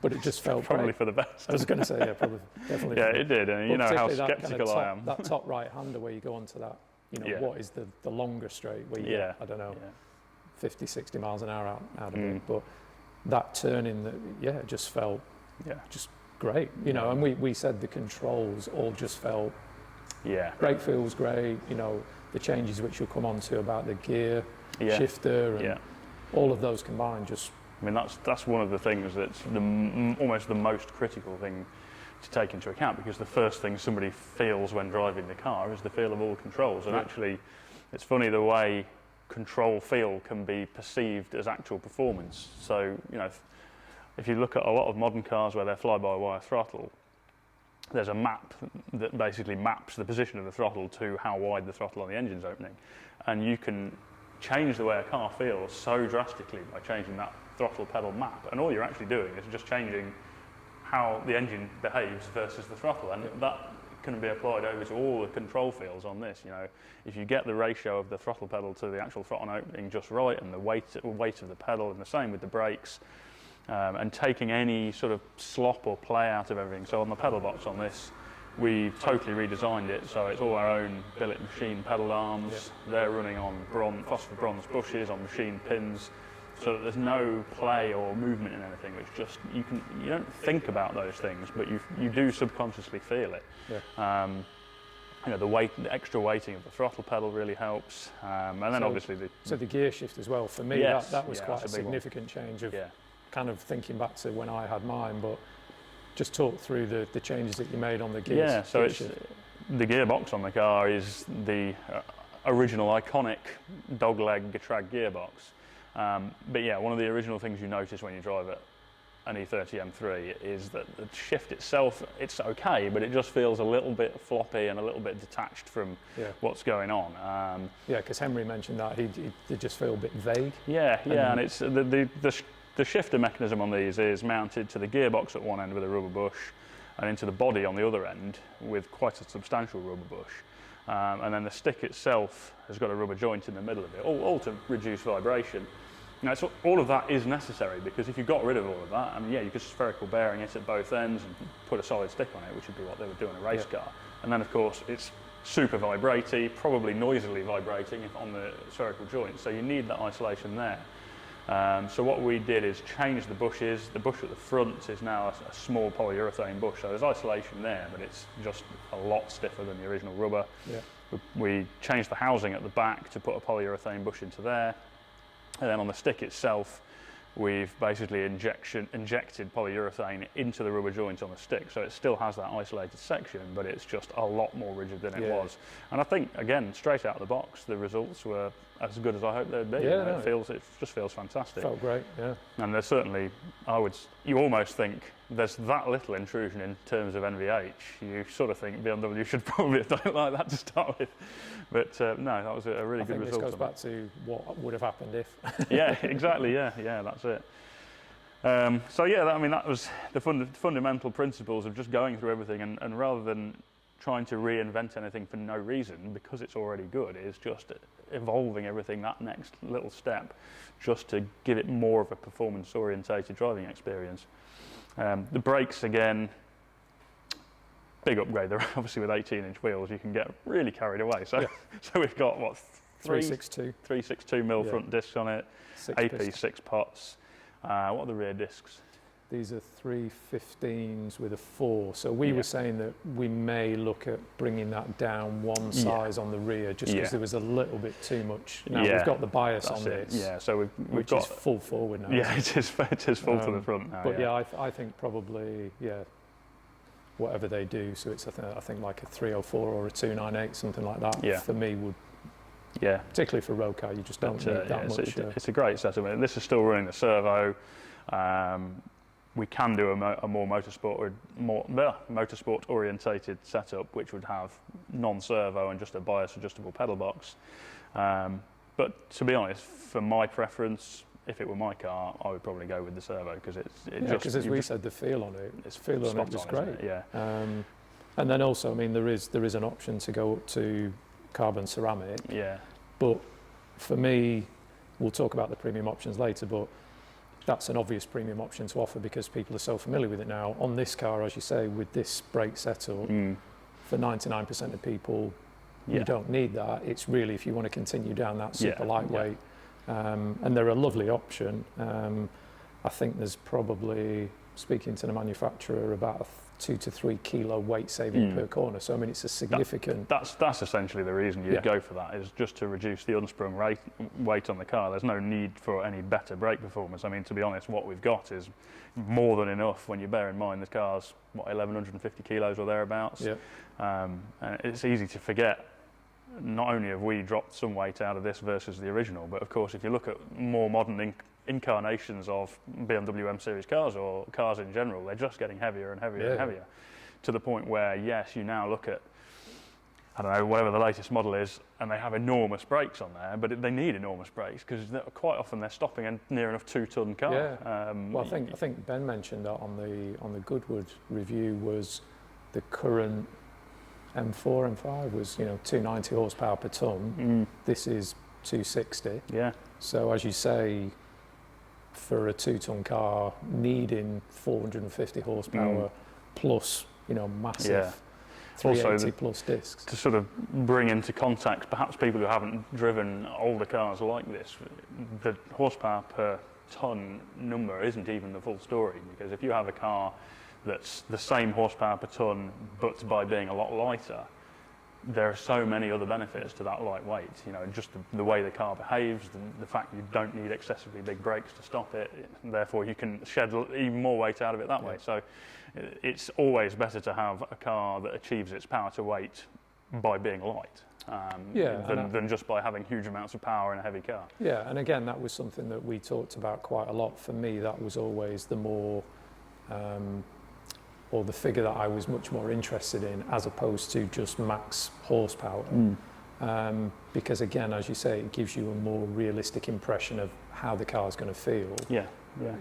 But it just felt probably great. For the best. I was going to say, probably, definitely. Yeah, it did, and you know how sceptical I am. That top right-hander where you go onto that, what is the longer straight where you get, I don't know, 50, 60 miles an hour out of it, but that turning, it just felt just great, and we said the controls all just felt brake feels great, the changes which you'll come on to about the gear shifter and all of those combined just. I mean, that's one of the things that's almost the most critical thing to take into account, because the first thing somebody feels when driving the car is the feel of all the controls, and actually it's funny the way control feel can be perceived as actual performance. So, if you look at a lot of modern cars where they're fly-by-wire throttle, there's a map that basically maps the position of the throttle to how wide the throttle on the engine's opening, and you can change the way a car feels so drastically by changing that throttle pedal map, and all you're actually doing is just changing how the engine behaves versus the throttle, and that can be applied over to all the control feels on this. If you get the ratio of the throttle pedal to the actual throttle opening just right, and the weight of the pedal, and the same with the brakes, and taking any sort of slop or play out of everything. So on the pedal box on this, we've totally redesigned it, so it's all our own billet machine pedal arms. They're running on phosphor bronze bushes on machine pins. so that there's no play or movement in anything. It's just you don't think about those things, but you do subconsciously feel it. Yeah. You know, the extra weighting of the throttle pedal really helps, and then obviously the gear shift as well. For me, yes, that was quite a big significant change of yeah. kind of thinking back to when I had mine. But just talk through the changes that you made on the gears. Yeah, so it's the gearbox on the car is the original iconic dogleg Getrag gearbox. But yeah, one of the original things you notice when you drive an E30 M3 is that the shift itself, it's okay, but it just feels a little bit floppy and a little bit detached from what's going on. Yeah, because Henry mentioned that they just feel a bit vague. Yeah, and it's the shifter mechanism on these is mounted to the gearbox at one end with a rubber bush, and into the body on the other end with quite a substantial rubber bush. And then the stick itself has got a rubber joint in the middle of it, all to reduce vibration. Now, all of that is necessary, because if you got rid of all of that, I mean, yeah, you could spherical bearing it at both ends and put a solid stick on it, which would be what they would do in a race car. And then, of course, it's super vibratey, probably noisily vibrating on the spherical joint, so you need that isolation there. So what we did is change the bushes. The bush at the front is now a small polyurethane bush, so there's isolation there, but it's just a lot stiffer than the original rubber. Yeah. We changed the housing at the back to put a polyurethane bush into there, and then on the stick itself, we've basically injected polyurethane into the rubber joint on the stick, so it still has that isolated section, but it's just a lot more rigid than it was. And I think, again, straight out of the box, the results were as good as I hoped they'd be. Yeah, it just feels fantastic. Felt great, yeah. And there's certainly, you almost think there's that little intrusion in terms of NVH. You sort of think BMW should probably have done it like that to start with. But no, that was a really good result. This goes back to what would have happened if. Yeah, exactly, yeah, that's it. So yeah, that was the fundamental principles of just going through everything, and rather than trying to reinvent anything for no reason, because it's already good, is just evolving everything that next little step, just to give it more of a performance-orientated driving experience. The brakes, again, big upgrade. They're obviously with 18-inch wheels, you can get really carried away. So, so we've got what, 362 mil front discs on it, AP 6 pots. What are the rear discs? These are 315s with a 4. So we were saying that we may look at bringing that down one size on the rear, just because there was a little bit too much. Now we've got the bias on this. Yeah, so we've got is full forward now. Yeah, it is full to the front now. But I think probably whatever they do. So it's I think like a 304 or a 298, something like that. Yeah. For me would. Yeah. Particularly for road car, you just don't need that much. It's a great setup. This is still running the servo. We can do a more motorsport orientated setup, which would have non-servo and just a bias adjustable pedal box. But to be honest, for my preference, if it were my car, I would probably go with the servo, because because as we said, the feel on it, was great. Yeah. And then also, I mean, there is an option to go up to carbon ceramic. Yeah. But for me, we'll talk about the premium options later, but that's an obvious premium option to offer because people are so familiar with it now. On this car, as you say, with this brake setup, for 99% of people, you don't need that. It's really if you want to continue down that super lightweight. And they're a lovely option. I think there's probably, speaking to the manufacturer, about a 2 to 3 kilo weight saving per corner. So I mean, it's a significant. That's essentially the reason you'd go for that, is just to reduce the unsprung weight on the car. There's no need for any better brake performance. I mean, to be honest, what we've got is more than enough when you bear in mind the car's 1150 kilos or thereabouts. Yeah. And it's easy to forget. Not only have we dropped some weight out of this versus the original, but of course, if you look at more modern incarnations of BMW M Series cars or cars in general, they're just getting heavier and heavier and heavier, to the point where, yes, you now look at, I don't know, whatever the latest model is, and they have enormous brakes on there, but they need enormous brakes because quite often they're stopping a near enough 2-ton car. Yeah. Well, I think Ben mentioned that on the Goodwood review, was the current M4, M5 was 290 horsepower per ton. This is 260. Yeah. So as you say, for a 2-ton car needing 450 horsepower plus massive 380 plus discs. To sort of bring into context, perhaps people who haven't driven older cars like this, the horsepower per tonne number isn't even the full story, because if you have a car that's the same horsepower per tonne, but by being a lot lighter, there are so many other benefits to that lightweight. You know, just the way the car behaves, the fact you don't need excessively big brakes to stop it, and therefore you can shed even more weight out of it that way. So it's always better to have a car that achieves its power to weight by being light, than just by having huge amounts of power in a heavy car. Yeah, and again, that was something that we talked about quite a lot. For me, that was always the more, or the figure that I was much more interested in, as opposed to just max horsepower. Because again, as you say, it gives you a more realistic impression of how the car is going to feel. Yeah.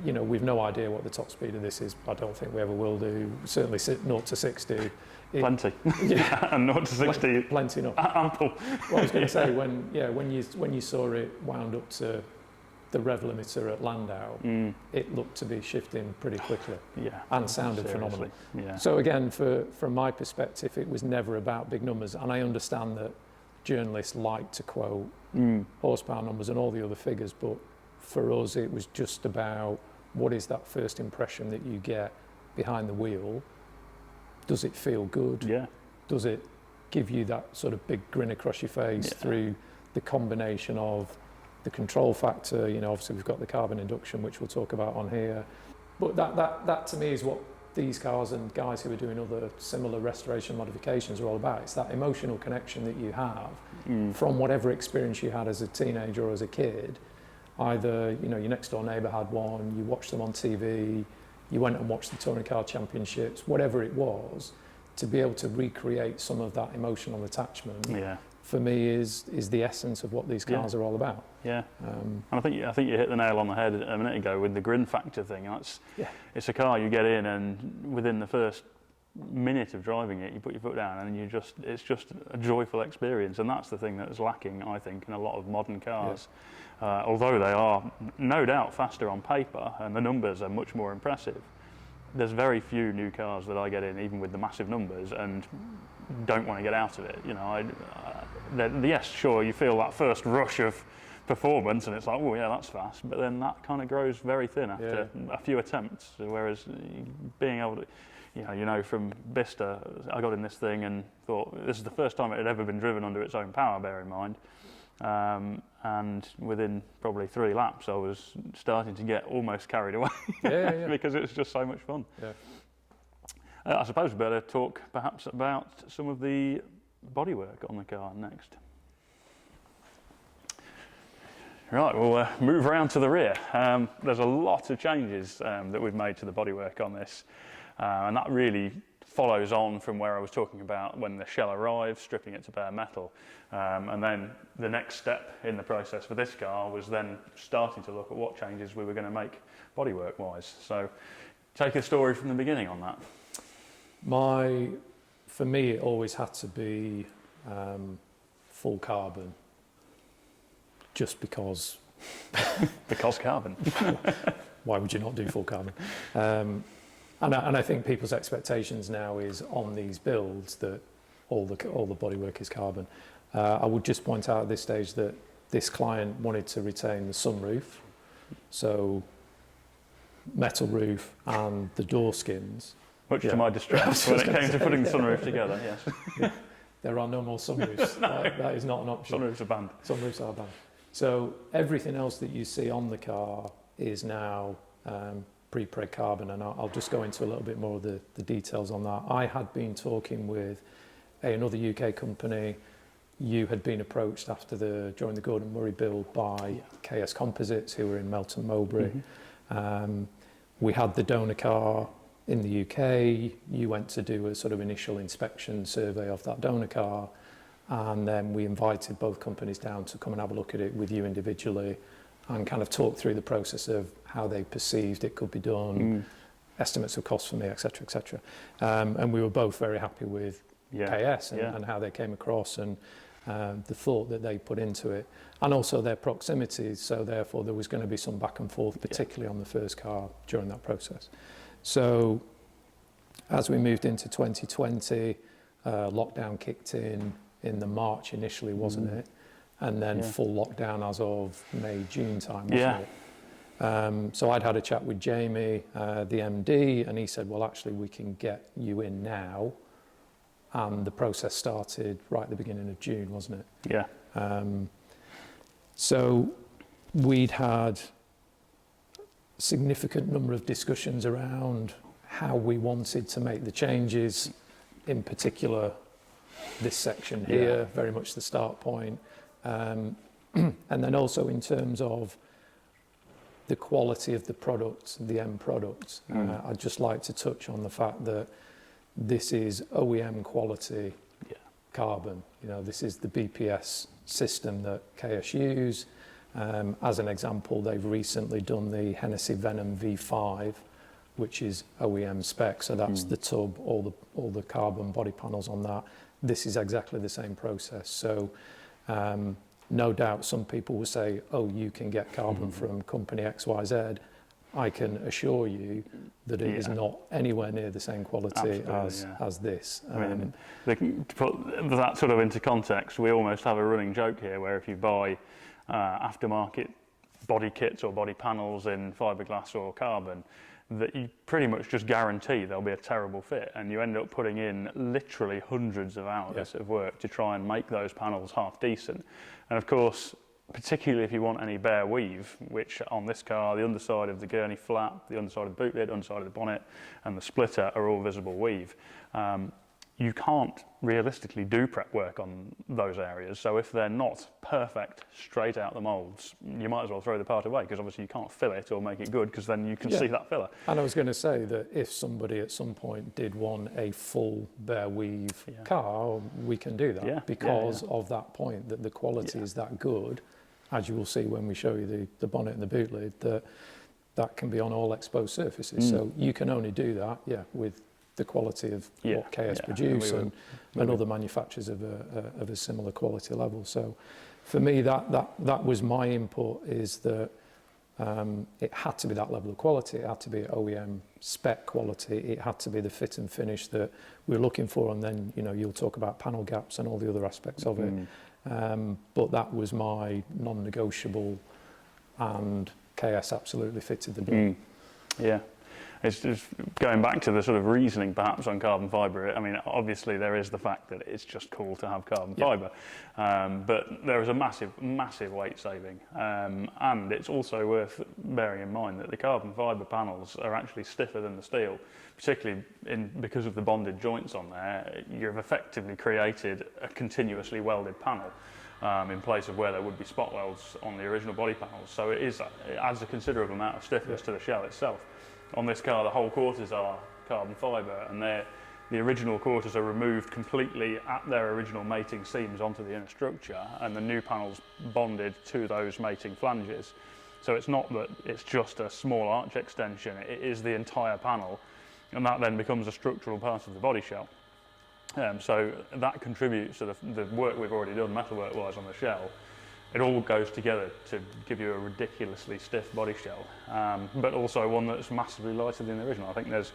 You know, we've no idea what the top speed of this is. I don't think we ever will do. Certainly 0 to 60. Plenty. Yeah, and 0 to 60. Plenty enough. Ample. Well, I was going to say, when you saw it wound up to the rev limiter at Landau, it looked to be shifting pretty quickly. Yeah. And sounded phenomenal. Yeah. So again, from my perspective, it was never about big numbers. And I understand that journalists like to quote horsepower numbers and all the other figures, but for us, it was just about what is that first impression that you get behind the wheel. Does it feel good? Yeah. Does it give you that sort of big grin across your face through the combination of the control factor? You know, obviously we've got the carbon induction, which we'll talk about on here. But that to me is what these cars and guys who are doing other similar restoration modifications are all about. It's that emotional connection that you have from whatever experience you had as a teenager or as a kid. Either, you know, your next door neighbour had one, you watched them on TV, you went and watched the Touring Car Championships, whatever it was, to be able to recreate some of that emotional attachment, for me is the essence of what these cars are all about. Yeah, and I think you hit the nail on the head a minute ago with the grin factor thing. It's a car you get in, and within the first minute of driving it, you put your foot down, and it's just a joyful experience, and that's the thing that is lacking, I think, in a lot of modern cars. Although they are no doubt faster on paper and the numbers are much more impressive, there's very few new cars that I get in, even with the massive numbers, and don't want to get out of it. You know, yes, sure, you feel that first rush of performance, and it's like, oh yeah, that's fast, but then that kind of grows very thin after a few attempts. Whereas being able to, you know, from Bicester, I got in this thing and thought this is the first time it had ever been driven under its own power, bear in mind. And within probably 3 laps, I was starting to get almost carried away because it was just so much fun. Yeah. I suppose we better talk perhaps about some of the bodywork on the car next. Right, we'll move around to the rear. There's a lot of changes that we've made to the bodywork on this, and that really follows on from where I was talking about when the shell arrived, stripping it to bare metal. And then the next step in the process for this car was then starting to look at what changes we were going to make bodywork wise. So take a story from the beginning on that. For me, it always had to be full carbon, just because. Because carbon. Why would you not do full carbon? And I think people's expectations now is on these builds that all the bodywork is carbon. I would just point out at this stage that this client wanted to retain the sunroof, so metal roof and the door skins. Much to my distress when it came to putting the sunroof together, yes. Yeah. There are no more sunroofs. That is not an option. Sunroofs are banned. Sunroofs are banned. So everything else that you see on the car is now pre-preg carbon, and I'll just go into a little bit more of the details on that. I had been talking with another UK company. You had been approached during the Gordon Murray build by KS Composites, who were in Melton Mowbray. We had the donor car in the UK. You went to do a sort of initial inspection survey of that donor car, and then we invited both companies down to come and have a look at it with you individually and kind of talk through the process of how they perceived it could be done, estimates of costs for me, etc., etc. And we were both very happy with KS and how they came across, and the thought that they put into it, and also their proximity. So therefore there was going to be some back and forth, particularly on the first car during that process. So as we moved into 2020, lockdown kicked in the March initially, wasn't it? And then full lockdown as of May, June time, wasn't it? So I'd had a chat with Jamie, the MD, and he said, well, actually, we can get you in now. And the process started right at the beginning of June, wasn't it? Yeah. So we'd had a significant number of discussions around how we wanted to make the changes, in particular this section here, very much the start point. And then also in terms of the quality of the product, the end product. I'd just like to touch on the fact that this is OEM quality carbon. You know, this is the BPS system that KS use. As an example, they've recently done the Hennessy Venom V5, which is OEM spec. So that's the tub, all the carbon body panels on that. This is exactly the same process. So no doubt some people will say, oh, you can get carbon from company XYZ. I can assure you that it is not anywhere near the same quality as this. I mean, to put that sort of into context, we almost have a running joke here where if you buy aftermarket body kits or body panels in fiberglass or carbon, that you pretty much just guarantee there'll be a terrible fit, and you end up putting in literally hundreds of hours of work to try and make those panels half decent. And of course, particularly if you want any bare weave, which on this car, the underside of the gurney flap, the underside of the boot lid, underside of the bonnet, and the splitter are all visible weave. You can't realistically do prep work on those areas. So if they're not perfect straight out the moulds, you might as well throw the part away, because obviously you can't fill it or make it good, because then you can see that filler. And I was going to say that if somebody at some point did want a full bare weave car, we can do that because of that point, that the quality is that good, as you will see when we show you the bonnet and the boot lid, that can be on all exposed surfaces. So you can only do that, with the quality of what KS produce and other manufacturers of a similar quality level. So for me, that was my input, is that it had to be that level of quality. It had to be OEM spec quality. It had to be the fit and finish that we're looking for. And then, you know, you'll talk about panel gaps and all the other aspects of it. But that was my non-negotiable, and KS absolutely fitted the bill. Yeah. It's just going back to the sort of reasoning perhaps on carbon fibre. I mean, obviously there is the fact that it's just cool to have carbon fibre, but there is a massive weight saving, and it's also worth bearing in mind that the carbon fibre panels are actually stiffer than the steel, particularly because of the bonded joints on there. You've effectively created a continuously welded panel in place of where there would be spot welds on the original body panels. So it adds a considerable amount of stiffness to the shell itself. On this car, the whole quarters are carbon fibre, and the original quarters are removed completely at their original mating seams onto the inner structure, and the new panels bonded to those mating flanges. So it's not that it's just a small arch extension, it is the entire panel, and that then becomes a structural part of the body shell. So that contributes to the work we've already done metalwork-wise on the shell. It all goes together to give you a ridiculously stiff body shell, but also one that's massively lighter than the original. I think there's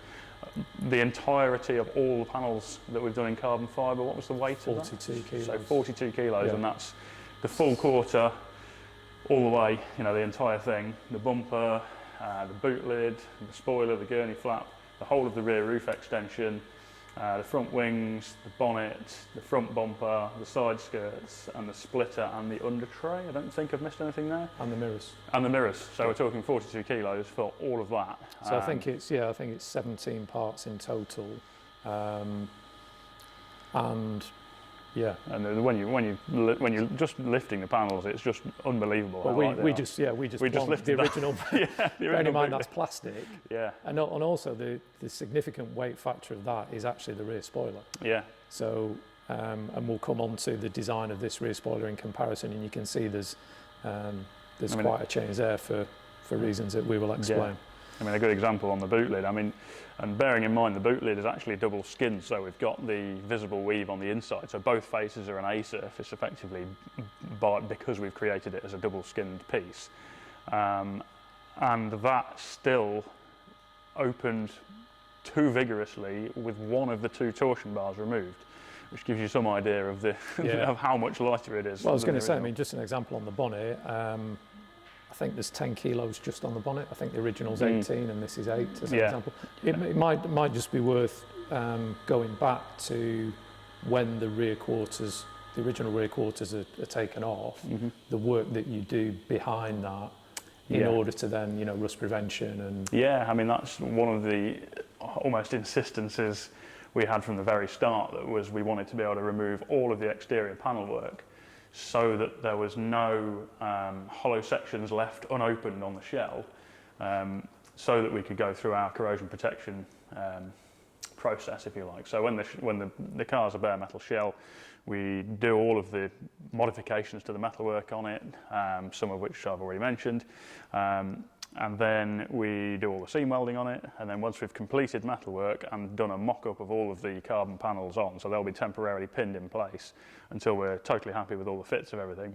the entirety of all the panels that we've done in carbon fibre. What was the weight of that? 42 kilos. So 42 kilos, and that's the full quarter, all the way, you know, the entire thing. The bumper, the boot lid, the spoiler, the gurney flap, the whole of the rear roof extension, the front wings, the bonnet, the front bumper, the side skirts, and the splitter and the under tray. I don't think I've missed anything there. And the mirrors. And the mirrors. So we're talking 42 kilos for all of that. So I think it's 17 parts in total, and when you're just lifting the panels, it's just unbelievable. Well, we just lifted the original. Bearing in mind that's plastic. Yeah. And also the significant weight factor of that is actually the rear spoiler. Yeah. So and we'll come on to the design of this rear spoiler in comparison, and you can see there's quite a change there for reasons that we will explain. Yeah. I mean, a good example on the boot lid, and bearing in mind the boot lid is actually double skinned, so we've got the visible weave on the inside, so both faces are an A surface effectively because we've created it as a double skinned piece. And that still opened too vigorously with one of the two torsion bars removed, which gives you some idea of the of how much lighter it is. Well, I was going to say, I mean, just an example on the bonnet. I think there's 10 kilos just on the bonnet. I think the original's 18 and this is 8 as an example. It might just be worth going back to when the rear quarters, the original rear quarters are taken off, the work that you do behind that in order to then, you know, rust prevention and... Yeah, I mean, that's one of the almost insistences we had from the very start, that was we wanted to be able to remove all of the exterior panel work so that there was no hollow sections left unopened on the shell, so that we could go through our corrosion protection process, if you like. So when the car's a bare metal shell, we do all of the modifications to the metalwork on it, some of which I've already mentioned, and then we do all the seam welding on it, and then once we've completed metalwork and done a mock-up of all of the carbon panels on, so they'll be temporarily pinned in place until we're totally happy with all the fits of everything.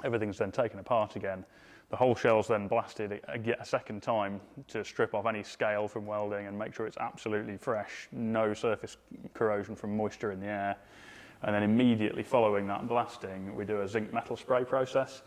Everything's then taken apart again. The whole shell's then blasted a second time to strip off any scale from welding and make sure it's absolutely fresh, no surface corrosion from moisture in the air. And then immediately following that blasting, we do a zinc metal spray process,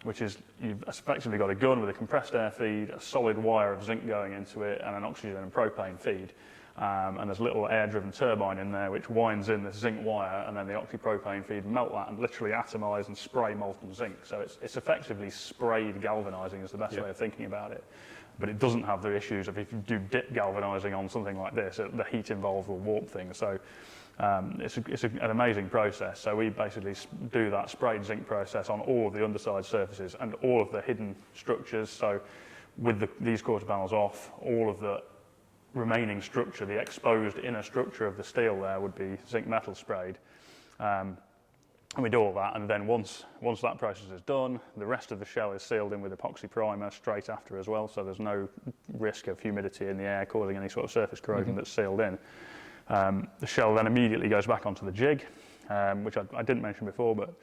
which is, you've effectively got a gun with a compressed air feed, a solid wire of zinc going into it, and an oxygen and propane feed. And there's a little air-driven turbine in there which winds in this zinc wire, and then the oxypropane feed melt that and literally atomise and spray molten zinc. So it's effectively sprayed galvanising is the best way of thinking about it. But it doesn't have the issues of if you do dip galvanising on something like this, the heat involved will warp things. So it's an amazing process. So we basically do that sprayed zinc process on all of the underside surfaces and all of the hidden structures. So with these quarter panels off, all of the remaining structure, the exposed inner structure of the steel there, would be zinc metal sprayed. And we do all that, and then once that process is done, the rest of the shell is sealed in with epoxy primer straight after as well, so there's no risk of humidity in the air causing any sort of surface corrosion that's sealed in. The shell then immediately goes back onto the jig, which I didn't mention before, but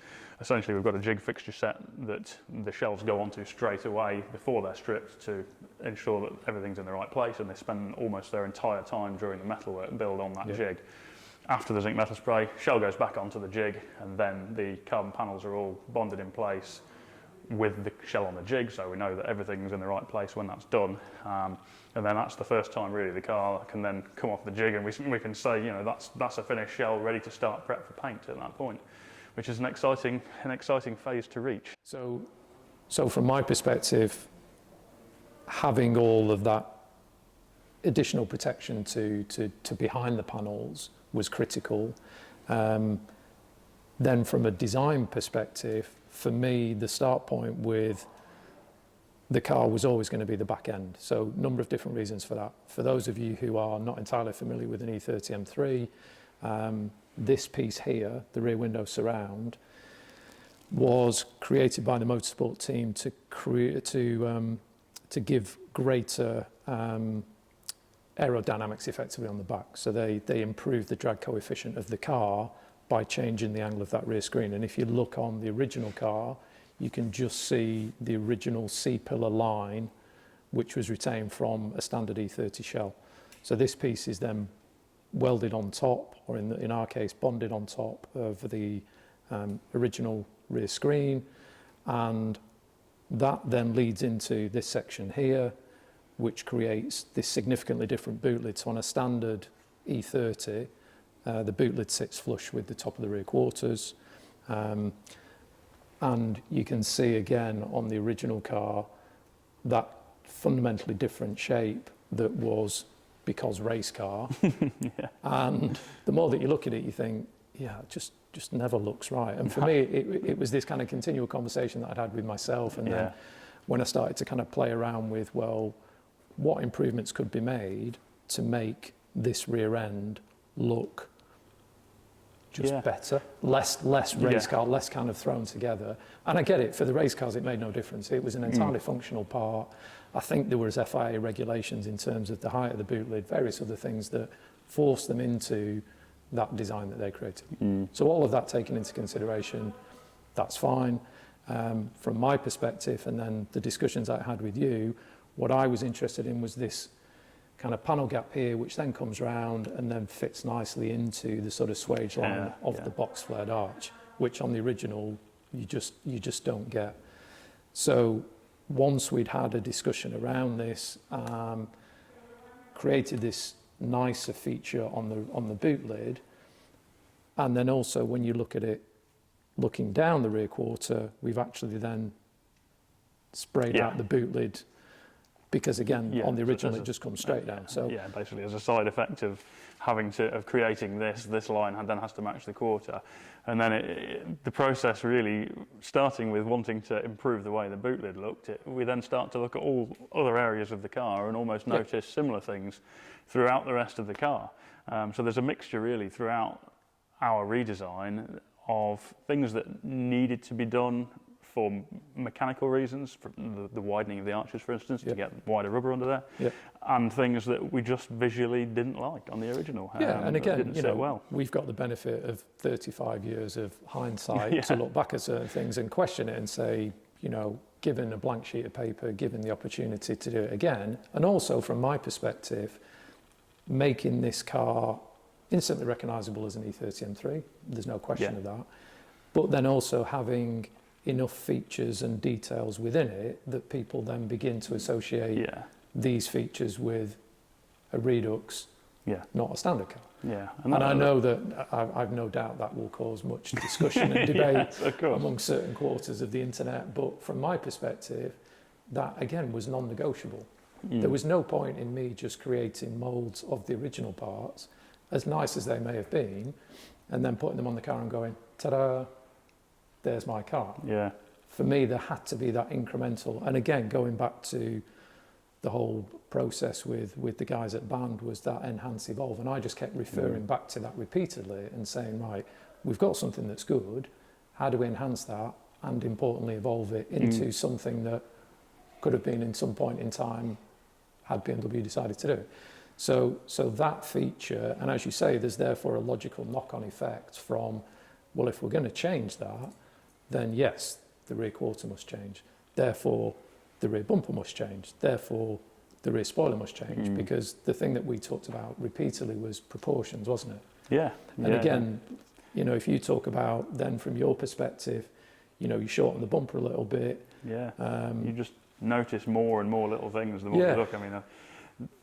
essentially we've got a jig fixture set that the shells go onto straight away before they're stripped to ensure that everything's in the right place, and they spend almost their entire time during the metalwork build on that jig. After the zinc metal spray, shell goes back onto the jig, and then the carbon panels are all bonded in place with the shell on the jig, so we know that everything's in the right place when that's done. And then that's the first time really the car can then come off the jig, and we can say, you know, that's a finished shell ready to start prep for paint at that point, which is an exciting phase to reach. So from my perspective, having all of that additional protection to behind the panels was critical. Then from a design perspective, for me, the start point with the car was always going to be the back end. So a number of different reasons for that. For those of you who are not entirely familiar with an E30 M3, this piece here, the rear window surround, was created by the motorsport team to give greater aerodynamics effectively on the back. So they improved the drag coefficient of the car by changing the angle of that rear screen. And if you look on the original car, you can just see the original C-pillar line, which was retained from a standard E30 shell. So this piece is then welded on top, or in our case, bonded on top of the original rear screen. And that then leads into this section here, which creates this significantly different boot lid. So on a standard E30, the boot lid sits flush with the top of the rear quarters. And you can see again on the original car that fundamentally different shape that was because race car. And the more that you look at it, you think, yeah, it just never looks right. And for me, it was this kind of continual conversation that I'd had with myself. And then when I started to kind of play around with, well, what improvements could be made to make this rear end look just better, less race car, less kind of thrown together. And I get it, for the race cars it made no difference. It was an entirely functional part. I think there was FIA regulations in terms of the height of the boot lid, various other things that forced them into that design that they created. So all of that taken into consideration, that's fine. From my perspective, and then the discussions I had with you, what I was interested in was this kind of panel gap here, which then comes round and then fits nicely into the sort of swage line of the box flared arch, which on the original you just don't get. So once we'd had a discussion around this, created this nicer feature on the boot lid, and then also when you look at it looking down the rear quarter, we've actually then sprayed out the boot lid, because again on the original it just comes straight down. So yeah, basically as a side effect of creating this line then has to match the quarter, and then the process really starting with wanting to improve the way the boot lid looked, we then start to look at all other areas of the car and almost notice similar things throughout the rest of the car. So there's a mixture really throughout our redesign of things that needed to be done for mechanical reasons, for the widening of the arches, for instance, to get wider rubber under there, and things that we just visually didn't like on the original. And again, we've got the benefit of 35 years of hindsight to look back at certain things and question it and say, given a blank sheet of paper, given the opportunity to do it again, and also from my perspective, making this car instantly recognisable as an E30 M3, there's no question of that, but then also having enough features and details within it that people then begin to associate these features with a Redux, not a standard car. Yeah, and I know that I've no doubt that will cause much discussion and debate among certain quarters of the internet, but from my perspective, that again was non-negotiable. There was no point in me just creating moulds of the original parts, as nice as they may have been, and then putting them on the car and going, ta-da, there's my car. Yeah. For me, there had to be that incremental. And again, going back to the whole process with the guys at Band, was that enhance, evolve. And I just kept referring back to that repeatedly and saying, right, we've got something that's good. How do we enhance that? And importantly, evolve it into something that could have been in some point in time had BMW decided to do. So that feature, and as you say, there's therefore a logical knock-on effect from, well, if we're going to change that, then yes, the rear quarter must change. Therefore, the rear bumper must change. Therefore, the rear spoiler must change, because the thing that we talked about repeatedly was proportions, wasn't it? Yeah. And again, if you talk about then from your perspective, you shorten the bumper a little bit. Yeah. You just notice more and more little things the more you look. I mean,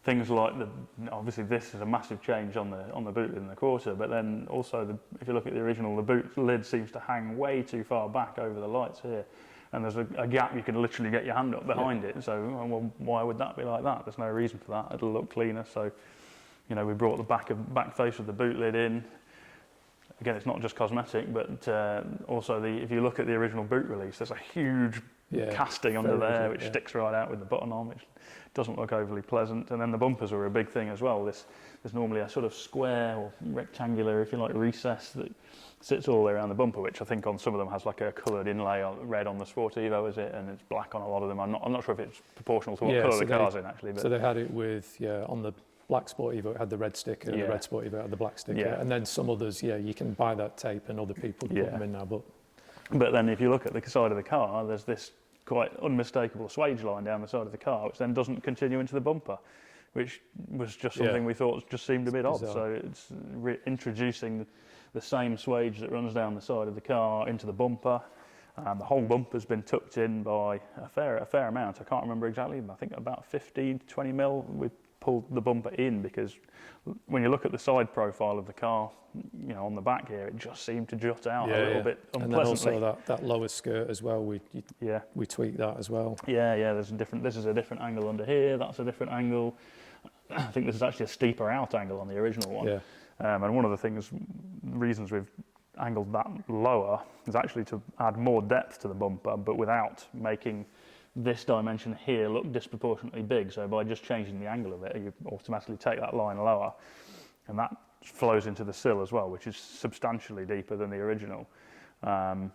things like obviously this is a massive change on the boot lid in the quarter, but then also if you look at the original, the boot lid seems to hang way too far back over the lights here, and there's a gap you can literally get your hand up behind it. So well, why would that be like that? There's no reason for that. It'll look cleaner. So we brought the back face of the boot lid in. Again, it's not just cosmetic, but also if you look at the original boot release, there's a huge casting under there which sticks right out with the button on, which doesn't look overly pleasant. And then the bumpers were a big thing as well. There's normally a sort of square or rectangular, if you like, recess that sits all the way around the bumper, which I think on some of them has like a coloured inlay, red on the Sport Evo, is it? And it's black on a lot of them. I'm not sure if it's proportional to what colour the car's in actually. But so they had it with on the black Sport Evo it had the red sticker, the red Sport Evo had the black sticker, and then some others, you can buy that tape and other people put them in now. But then if you look at the side of the car, there's this quite unmistakable swage line down the side of the car, which then doesn't continue into the bumper, which was just something we thought just seemed a bit odd. So it's introducing the same swage that runs down the side of the car into the bumper. The whole bumper's been tucked in by a fair amount. I can't remember exactly, but I think about 15 to 20 mil. We pulled the bumper in because when you look at the side profile of the car, on the back here, it just seemed to jut out a little bit unpleasantly. And then also that lower skirt as well, we tweaked that as well. This is a different angle under here, that's a different angle. I think this is actually a steeper out angle on the original one. And one of the reasons we've angled that lower is actually to add more depth to the bumper, but without making this dimension here look disproportionately big. So by just changing the angle of it, you automatically take that line lower, and that flows into the sill as well, which is substantially deeper than the original. And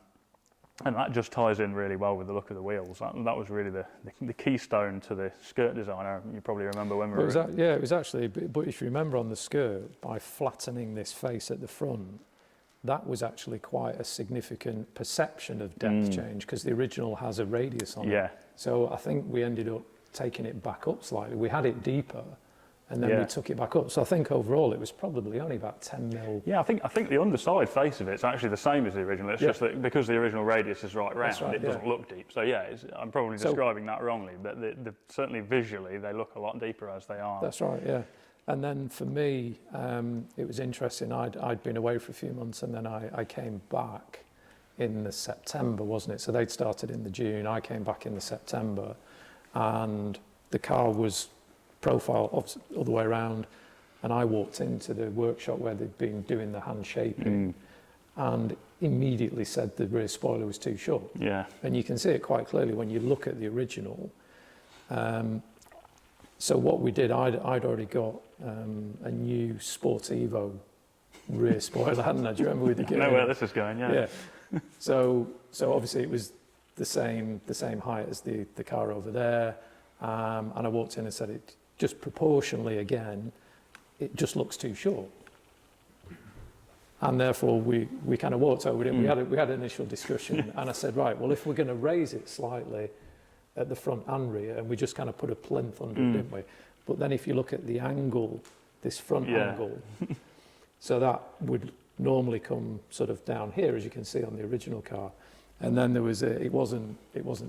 that just ties in really well with the look of the wheels. That was really the keystone to the skirt design. You probably remember when we were... it was actually, but if you remember on the skirt, by flattening this face at the front, that was actually quite a significant perception of depth change, because the original has a radius on it. So I think we ended up taking it back up slightly. We had it deeper, and then we took it back up. So I think overall it was probably only about 10 mil. Yeah, I think the underside face of it's actually the same as the original. It's just that because the original radius is right round, it doesn't look deep. So yeah, I'm probably describing that wrongly, but certainly visually they look a lot deeper as they are. That's right, yeah. And then for me, it was interesting. I'd been away for a few months, and then I came back in the September, wasn't it? So they'd started in the June. I came back in the September, and the car was profile all the way around, and I walked into the workshop where they'd been doing the hand shaping, and immediately said the rear spoiler was too short. Yeah. And you can see it quite clearly when you look at the original. So what we did, I'd already got a new Sport Evo rear spoiler, hadn't I? Do you remember with the I know where this is going, yeah. Yeah. So obviously it was the same height as the car over there, and I walked in and said it just proportionally again, it just looks too short. And therefore we kind of walked over it. We had an initial discussion, and I said, right, well, if we're going to raise it slightly at the front and rear, and we just kind of put a plinth under it, didn't we? But then if you look at the angle, this front angle, so that would normally come sort of down here, as you can see on the original car. And then there was it wasn't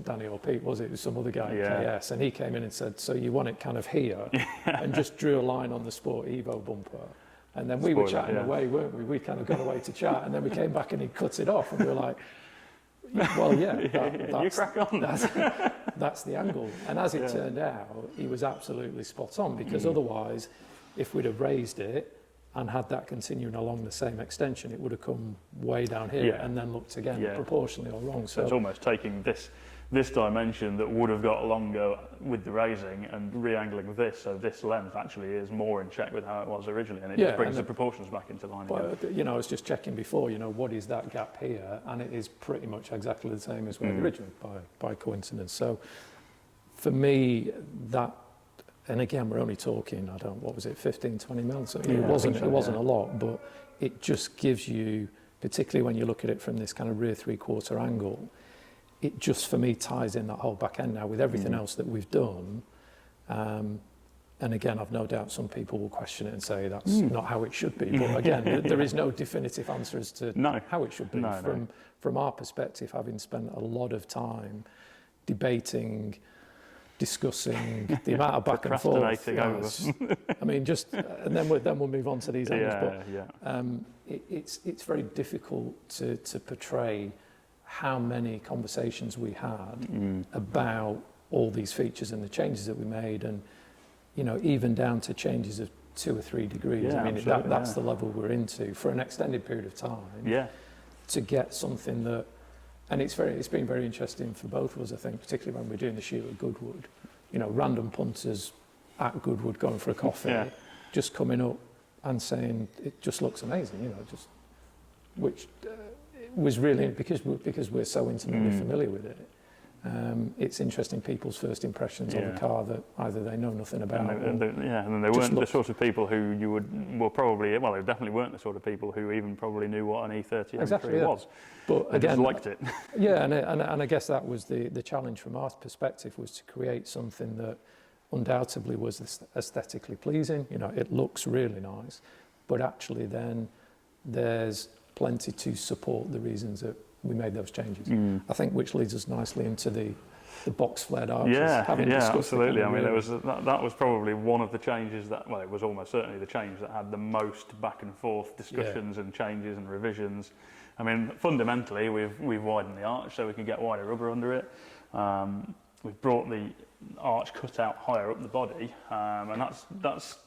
Danny or Pete, was it? It was some other guy at KS, and he came in and said, so you want it kind of here, and just drew a line on the Sport Evo bumper. And then we were chatting away, weren't we? We kind of got away to chat, and then we came back and he cut it off, and we were like, well, you crack on. That's the angle. And as it turned out, he was absolutely spot on, because otherwise, if we'd have raised it and had that continuing along the same extension, it would have come way down here and then looked again proportionally or wrong. So it's almost taking this dimension that would have got longer with the raising and re-angling this, so this length actually is more in check with how it was originally, and it just brings the proportions back into line again. You know, I was just checking before, you know, what is that gap here? And it is pretty much exactly the same as where the original, by coincidence. So for me, that, and again, we're only talking, what was it, 15, 20 mils? So it wasn't a lot, but it just gives you, particularly when you look at it from this kind of rear three-quarter angle, it just, for me, ties in that whole back end now with everything else that we've done. And again, I've no doubt some people will question it and say that's not how it should be. But again, there is no definitive answer as to how it should be. From our perspective, having spent a lot of time debating, discussing the amount of back and forth. I mean, and then we'll move on to these angles. But it's very difficult to portray how many conversations we had about all these features and the changes that we made, and you know, even down to changes of 2 or 3 degrees. I mean, that's the level we're into for an extended period of time. To get something that, and it's been very interesting for both of us, I think, particularly when we're doing the shoot at Goodwood. You know, random punters at Goodwood going for a coffee, just coming up and saying it just looks amazing. You know, just which. Was really because we're so intimately familiar with it. It's interesting people's first impressions of a car that either they know nothing about. And they weren't the sort of people who you would probably, well, they definitely weren't the sort of people who even probably knew what an E30 M3 was. But they again, just liked it. And I guess that was the challenge from our perspective, was to create something that undoubtedly was aesthetically pleasing. You know, it looks really nice, but actually then there's plenty to support the reasons that we made those changes. I think, which leads us nicely into the box flared arches. Absolutely. I mean, that was probably one of the changes that, well, it was almost certainly the change that had the most back and forth discussions and changes and revisions. I mean, fundamentally, we've widened the arch so we can get wider rubber under it. We've brought the arch cutout higher up the body, and that's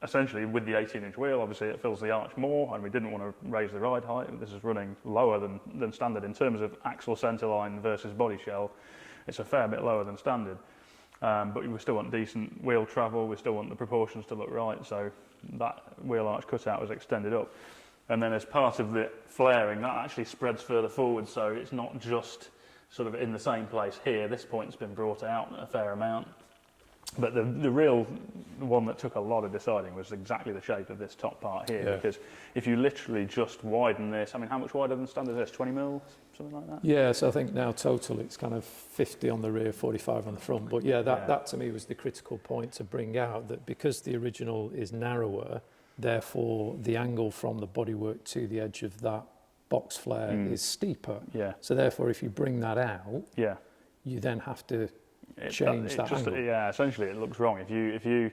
essentially with the 18-inch wheel. Obviously it fills the arch more, and we didn't want to raise the ride height. This is running lower than standard in terms of axle centerline versus body shell. It's a fair bit lower than standard, but we still want decent wheel travel. We still want the proportions to look right, so that wheel arch cutout was extended up. And then as part of the flaring, that actually spreads further forward, so it's not just sort of in the same place here. This point's been brought out a fair amount. But the real one that took a lot of deciding was exactly the shape of this top part here, because if you literally just widen this, I mean, how much wider than standard is this? 20 mil, something like that? Yeah, so I think now total it's kind of 50 on the rear, 45 on the front. But yeah, that to me was the critical point to bring out, that because the original is narrower, therefore the angle from the bodywork to the edge of that box flare is steeper. Yeah. So therefore, if you bring that out, Yeah. you then have to change that angle. Yeah, essentially it looks wrong. If you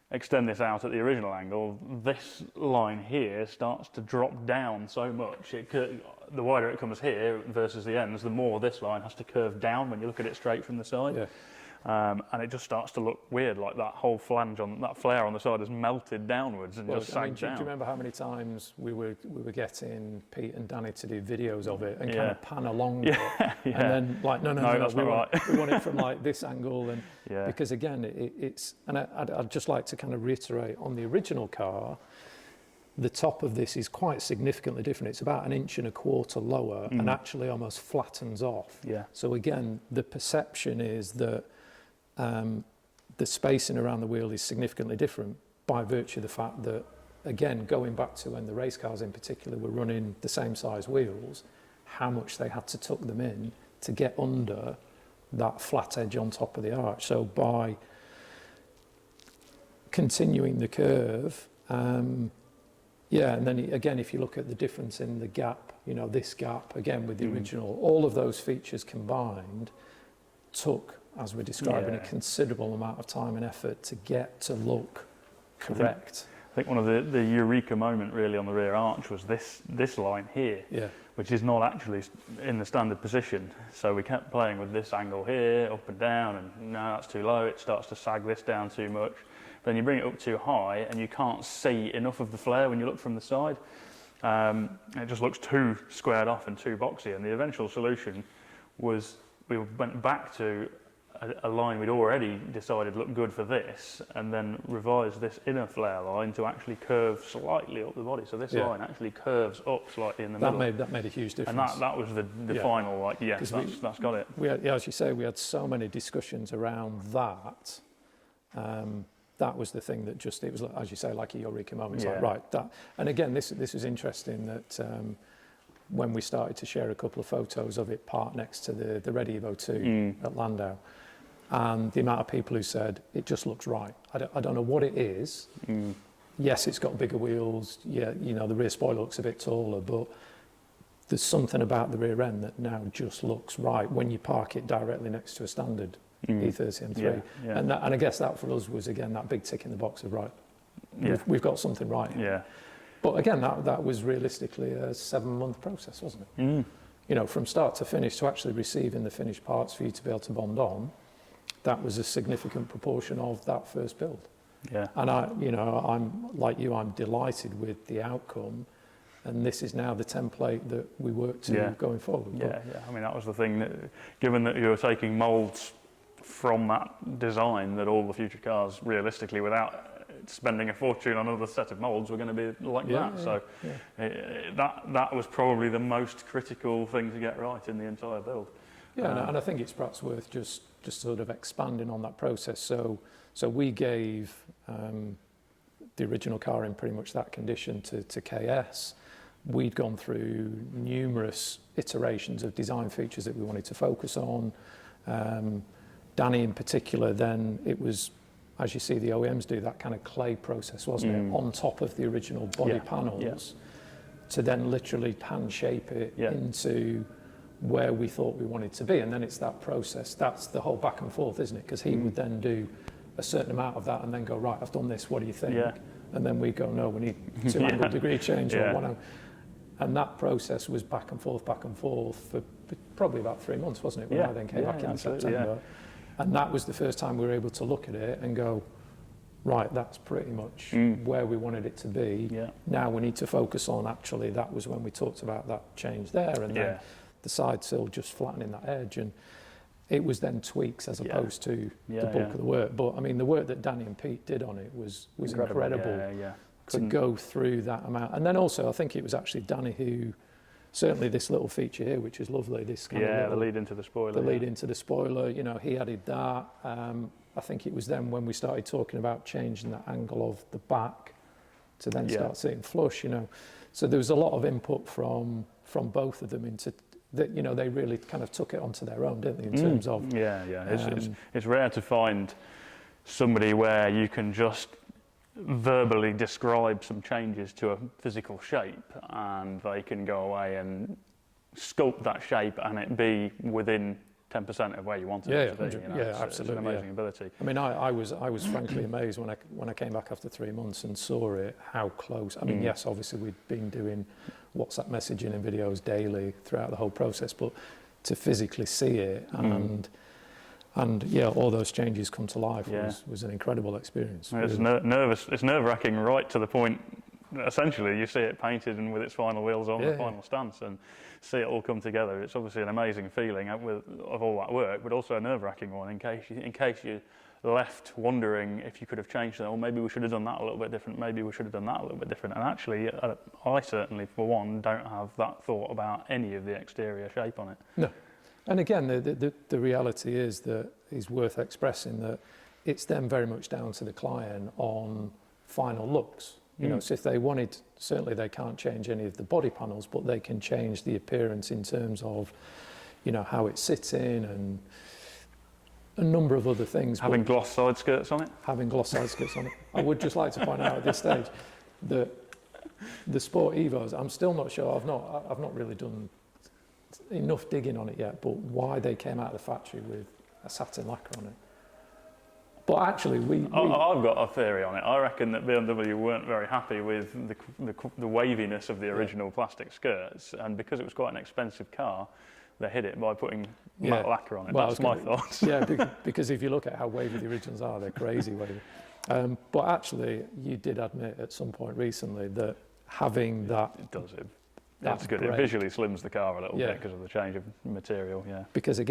extend this out at the original angle, this line here starts to drop down so much. The wider it comes here versus the ends, the more this line has to curve down when you look at it straight from the side. Yeah. And it just starts to look weird, like that whole flange on that flare on the side has melted downwards and just sagged down. Do you remember how many times we were getting Pete and Danny to do videos of it and kind of pan along it, and then like no, that's we not want, we want it from like this angle, and Yeah. because again it's, and I'd just like to kind of reiterate on the original car, the top of this is quite significantly different. It's about 1.25 inches lower and actually almost flattens off. Yeah. So again, the perception is that the spacing around the wheel is significantly different by virtue of the fact that, again, going back to when the race cars in particular were running the same size wheels, how much they had to tuck them in to get under that flat edge on top of the arch. So by continuing the curve, and then again, if you look at the difference in the gap, this gap, again, with the original, all of those features combined took, as we're describing, a considerable amount of time and effort to get to look correct. I think one of the eureka moment really on the rear arch was this line here, which is not actually in the standard position. So we kept playing with this angle here, up and down, and no, that's too low, it starts to sag this down too much. Then you bring it up too high and you can't see enough of the flare when you look from the side. It just looks too squared off and too boxy, and the eventual solution was we went back to a line we'd already decided looked good for this, and then revised this inner flare line to actually curve slightly up the body. So this line actually curves up slightly in the middle. That made a huge difference. And that was the final, like, yes, that's got it. We had, as you say, we had so many discussions around that. That was the thing that just, it was, as you say, like a eureka moment. It's like, right, that. And again, this is interesting that when we started to share a couple of photos of it parked next to the Red Evo 2 at Landau, and the amount of people who said, it just looks right. I don't know what it is. Yes, it's got bigger wheels. Yeah, the rear spoiler looks a bit taller, but there's something about the rear end that now just looks right when you park it directly next to a standard E30 M3. And I guess that for us was, again, that big tick in the box of, right, we've got something right here. But again, that was realistically a 7-month process, wasn't it? From start to finish, to actually receiving the finished parts for you to be able to bond on, that was a significant proportion of that first build. And I'm like you, I'm delighted with the outcome, and this is now the template that we work to going forward. I mean, that was the thing, that given that you were taking moulds from that design, that all the future cars, realistically, without spending a fortune on another set of moulds, were going to be like that. So that was probably the most critical thing to get right in the entire build. And I think it's perhaps worth just sort of expanding on that process. So we gave the original car in pretty much that condition to KS. We'd gone through numerous iterations of design features that we wanted to focus on. Danny in particular, then it was, as you see the OEMs do, that kind of clay process, wasn't it, on top of the original body panels, to then literally pan shape it into where we thought we wanted to be. And then it's that process, that's the whole back and forth, isn't it? Because he would then do a certain amount of that and then go, right, I've done this, what do you think? And then we go, no, we need 2 angle degree change or 1 angle. And that process was back and forth for probably about 3 months, wasn't it, when I then came back in September. And that was the first time we were able to look at it and go, right, that's pretty much where we wanted it to be. Now we need to focus on, actually, that was when we talked about that change there, and then the side sill just flattening that edge. And it was then tweaks as opposed to the bulk of the work. But I mean, the work that Danny and Pete did on it was incredible to go through that amount. And then also, I think it was actually Danny who, certainly this little feature here, which is lovely, this kind of the lead into the spoiler. The lead into the spoiler, he added that. I think it was then when we started talking about changing the angle of the back to then start sitting flush, you know. So there was a lot of input from both of them into that, you know, they really kind of took it onto their own, didn't they, in terms of... It's rare to find somebody where you can just verbally describe some changes to a physical shape and they can go away and sculpt that shape and it be within 10% of where you want it to be. You know, absolutely. It's an amazing ability. I mean, I was frankly amazed when I came back after 3 months and saw it, how close. I mean, yes, obviously we'd been doing WhatsApp messaging and videos daily throughout the whole process, but to physically see it and yeah, all those changes come to life was an incredible experience. It's nerve-wracking right to the point. Essentially, you see it painted and with its final wheels on, the final stance, and see it all come together. It's obviously an amazing feeling of all that work, but also a nerve-wracking one in case you left wondering if you could have changed that, or maybe we should have done that a little bit different. Maybe we should have done that a little bit different. And actually, I certainly, for one, don't have that thought about any of the exterior shape on it. No, and again, the reality is that is worth expressing that it's then very much down to the client on final looks. You know, so if they wanted, certainly they can't change any of the body panels, but they can change the appearance in terms of, you know, how it sits in and a number of other things. Having gloss side skirts on it? Having gloss side skirts on it. I would just like to point out at this stage that the Sport Evos, I'm still not sure, I've not really done enough digging on it yet, but why they came out of the factory with a satin lacquer on it. But actually, I've got a theory on it. I reckon that BMW weren't very happy with the waviness of the original plastic skirts, and because it was quite an expensive car, they hid it by putting matte lacquer on it. Well, that's my thoughts. Yeah, because if you look at how wavy the originals are, they're crazy wavy. But actually, you did admit at some point recently that having that... It does it. That's good. Great. It visually slims the car a little bit because of the change of material, Because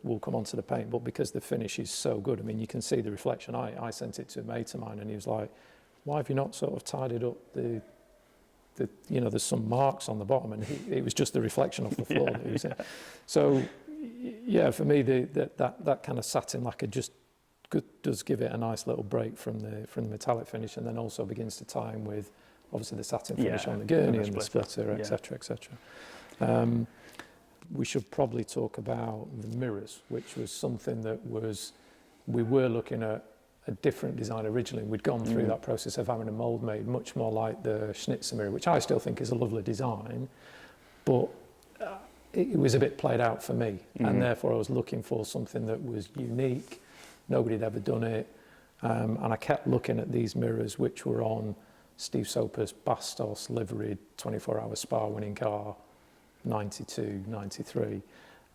we'll come on to the paint, but because the finish is so good, I mean, you can see the reflection. I sent it to a mate of mine and he was like, why have you not sort of tidied up the you know, there's some marks on the bottom, and it was just the reflection off the floor that he was in. So, yeah, for me, that kind of satin lacquer just does give it a nice little break from the metallic finish, and then also begins to tie in with obviously the satin finish on the gurney and the splitter, etc., etc. We should probably talk about the mirrors, which was something that we were looking at a different design originally. We'd gone through that process of having a mould made much more like the Schnitzer mirror, which I still think is a lovely design, but it was a bit played out for me, and therefore I was looking for something that was unique. Nobody had ever done it, and I kept looking at these mirrors, which were on Steve Soper's Bastos liveried 24-hour Spa winning car, 92, 93.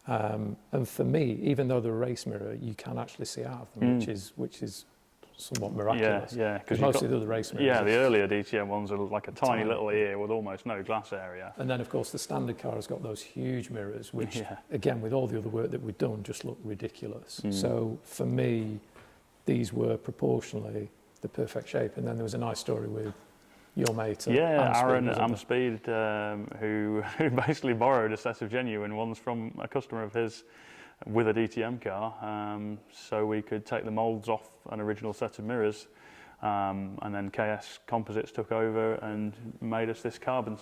And for me, even though they're a race mirror, you can actually see out of them, which is somewhat miraculous. Yeah, because most of the other race mirrors. Yeah, the earlier DTM ones are like a tiny little ear with almost no glass area. And then, of course, the standard car has got those huge mirrors, which, again, with all the other work that we've done, just look ridiculous. So for me, these were proportionally the perfect shape. And then there was a nice story with your mate. Aaron at Amspeed, who basically borrowed a set of genuine ones from a customer of his with a DTM car, so we could take the moulds off an original set of mirrors, and then KS Composites took over and made us this carbon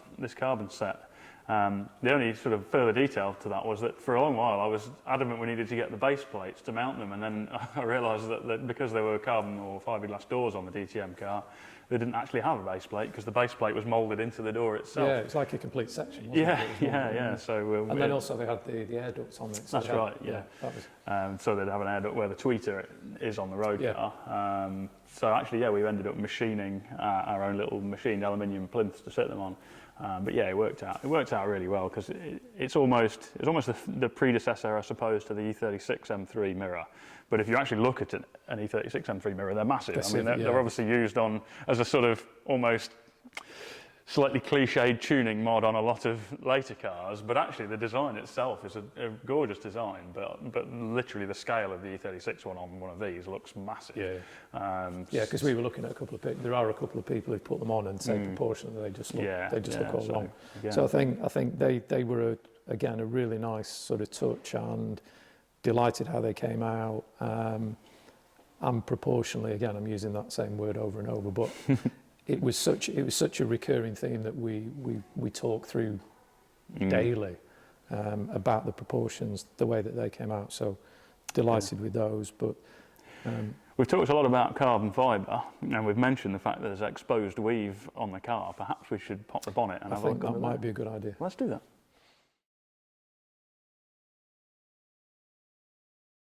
set. The only sort of further detail to that was that for a long while I was adamant we needed to get the base plates to mount them, and then I realised that because there were carbon or fiberglass doors on the DTM car, they didn't actually have a base plate because the base plate was moulded into the door itself. Yeah, it's like a complete section, wasn't it? Yeah. So, and then also they had the air ducts on it. So that's right, yeah. That was, so they'd have an air duct where the tweeter is on the road car. So actually, we ended up machining our own little machined aluminium plinths to sit them on. But yeah, it worked out. It worked out really well because it's almost the predecessor, I suppose, to the E36 M3 mirror. But if you actually look at an E36 M3 mirror, they're massive. They're obviously used as a sort of almost slightly cliched tuning mod on a lot of later cars. But actually, the design itself is a gorgeous design. But literally, the scale of the E36 one on one of these looks massive. Because we were looking at there are a couple of people who put them on and say proportionally they just look all wrong. So I think they were again a really nice sort of touch, and delighted how they came out. and proportionally, again, I'm using that same word over and over, but it was such a recurring theme that we talk through daily about the proportions, the way that they came out. So delighted with those. But we've talked a lot about carbon fibre, and we've mentioned the fact that there's exposed weave on the car. Perhaps we should pop the bonnet and I have a think look that at might be a good idea. Let's do that.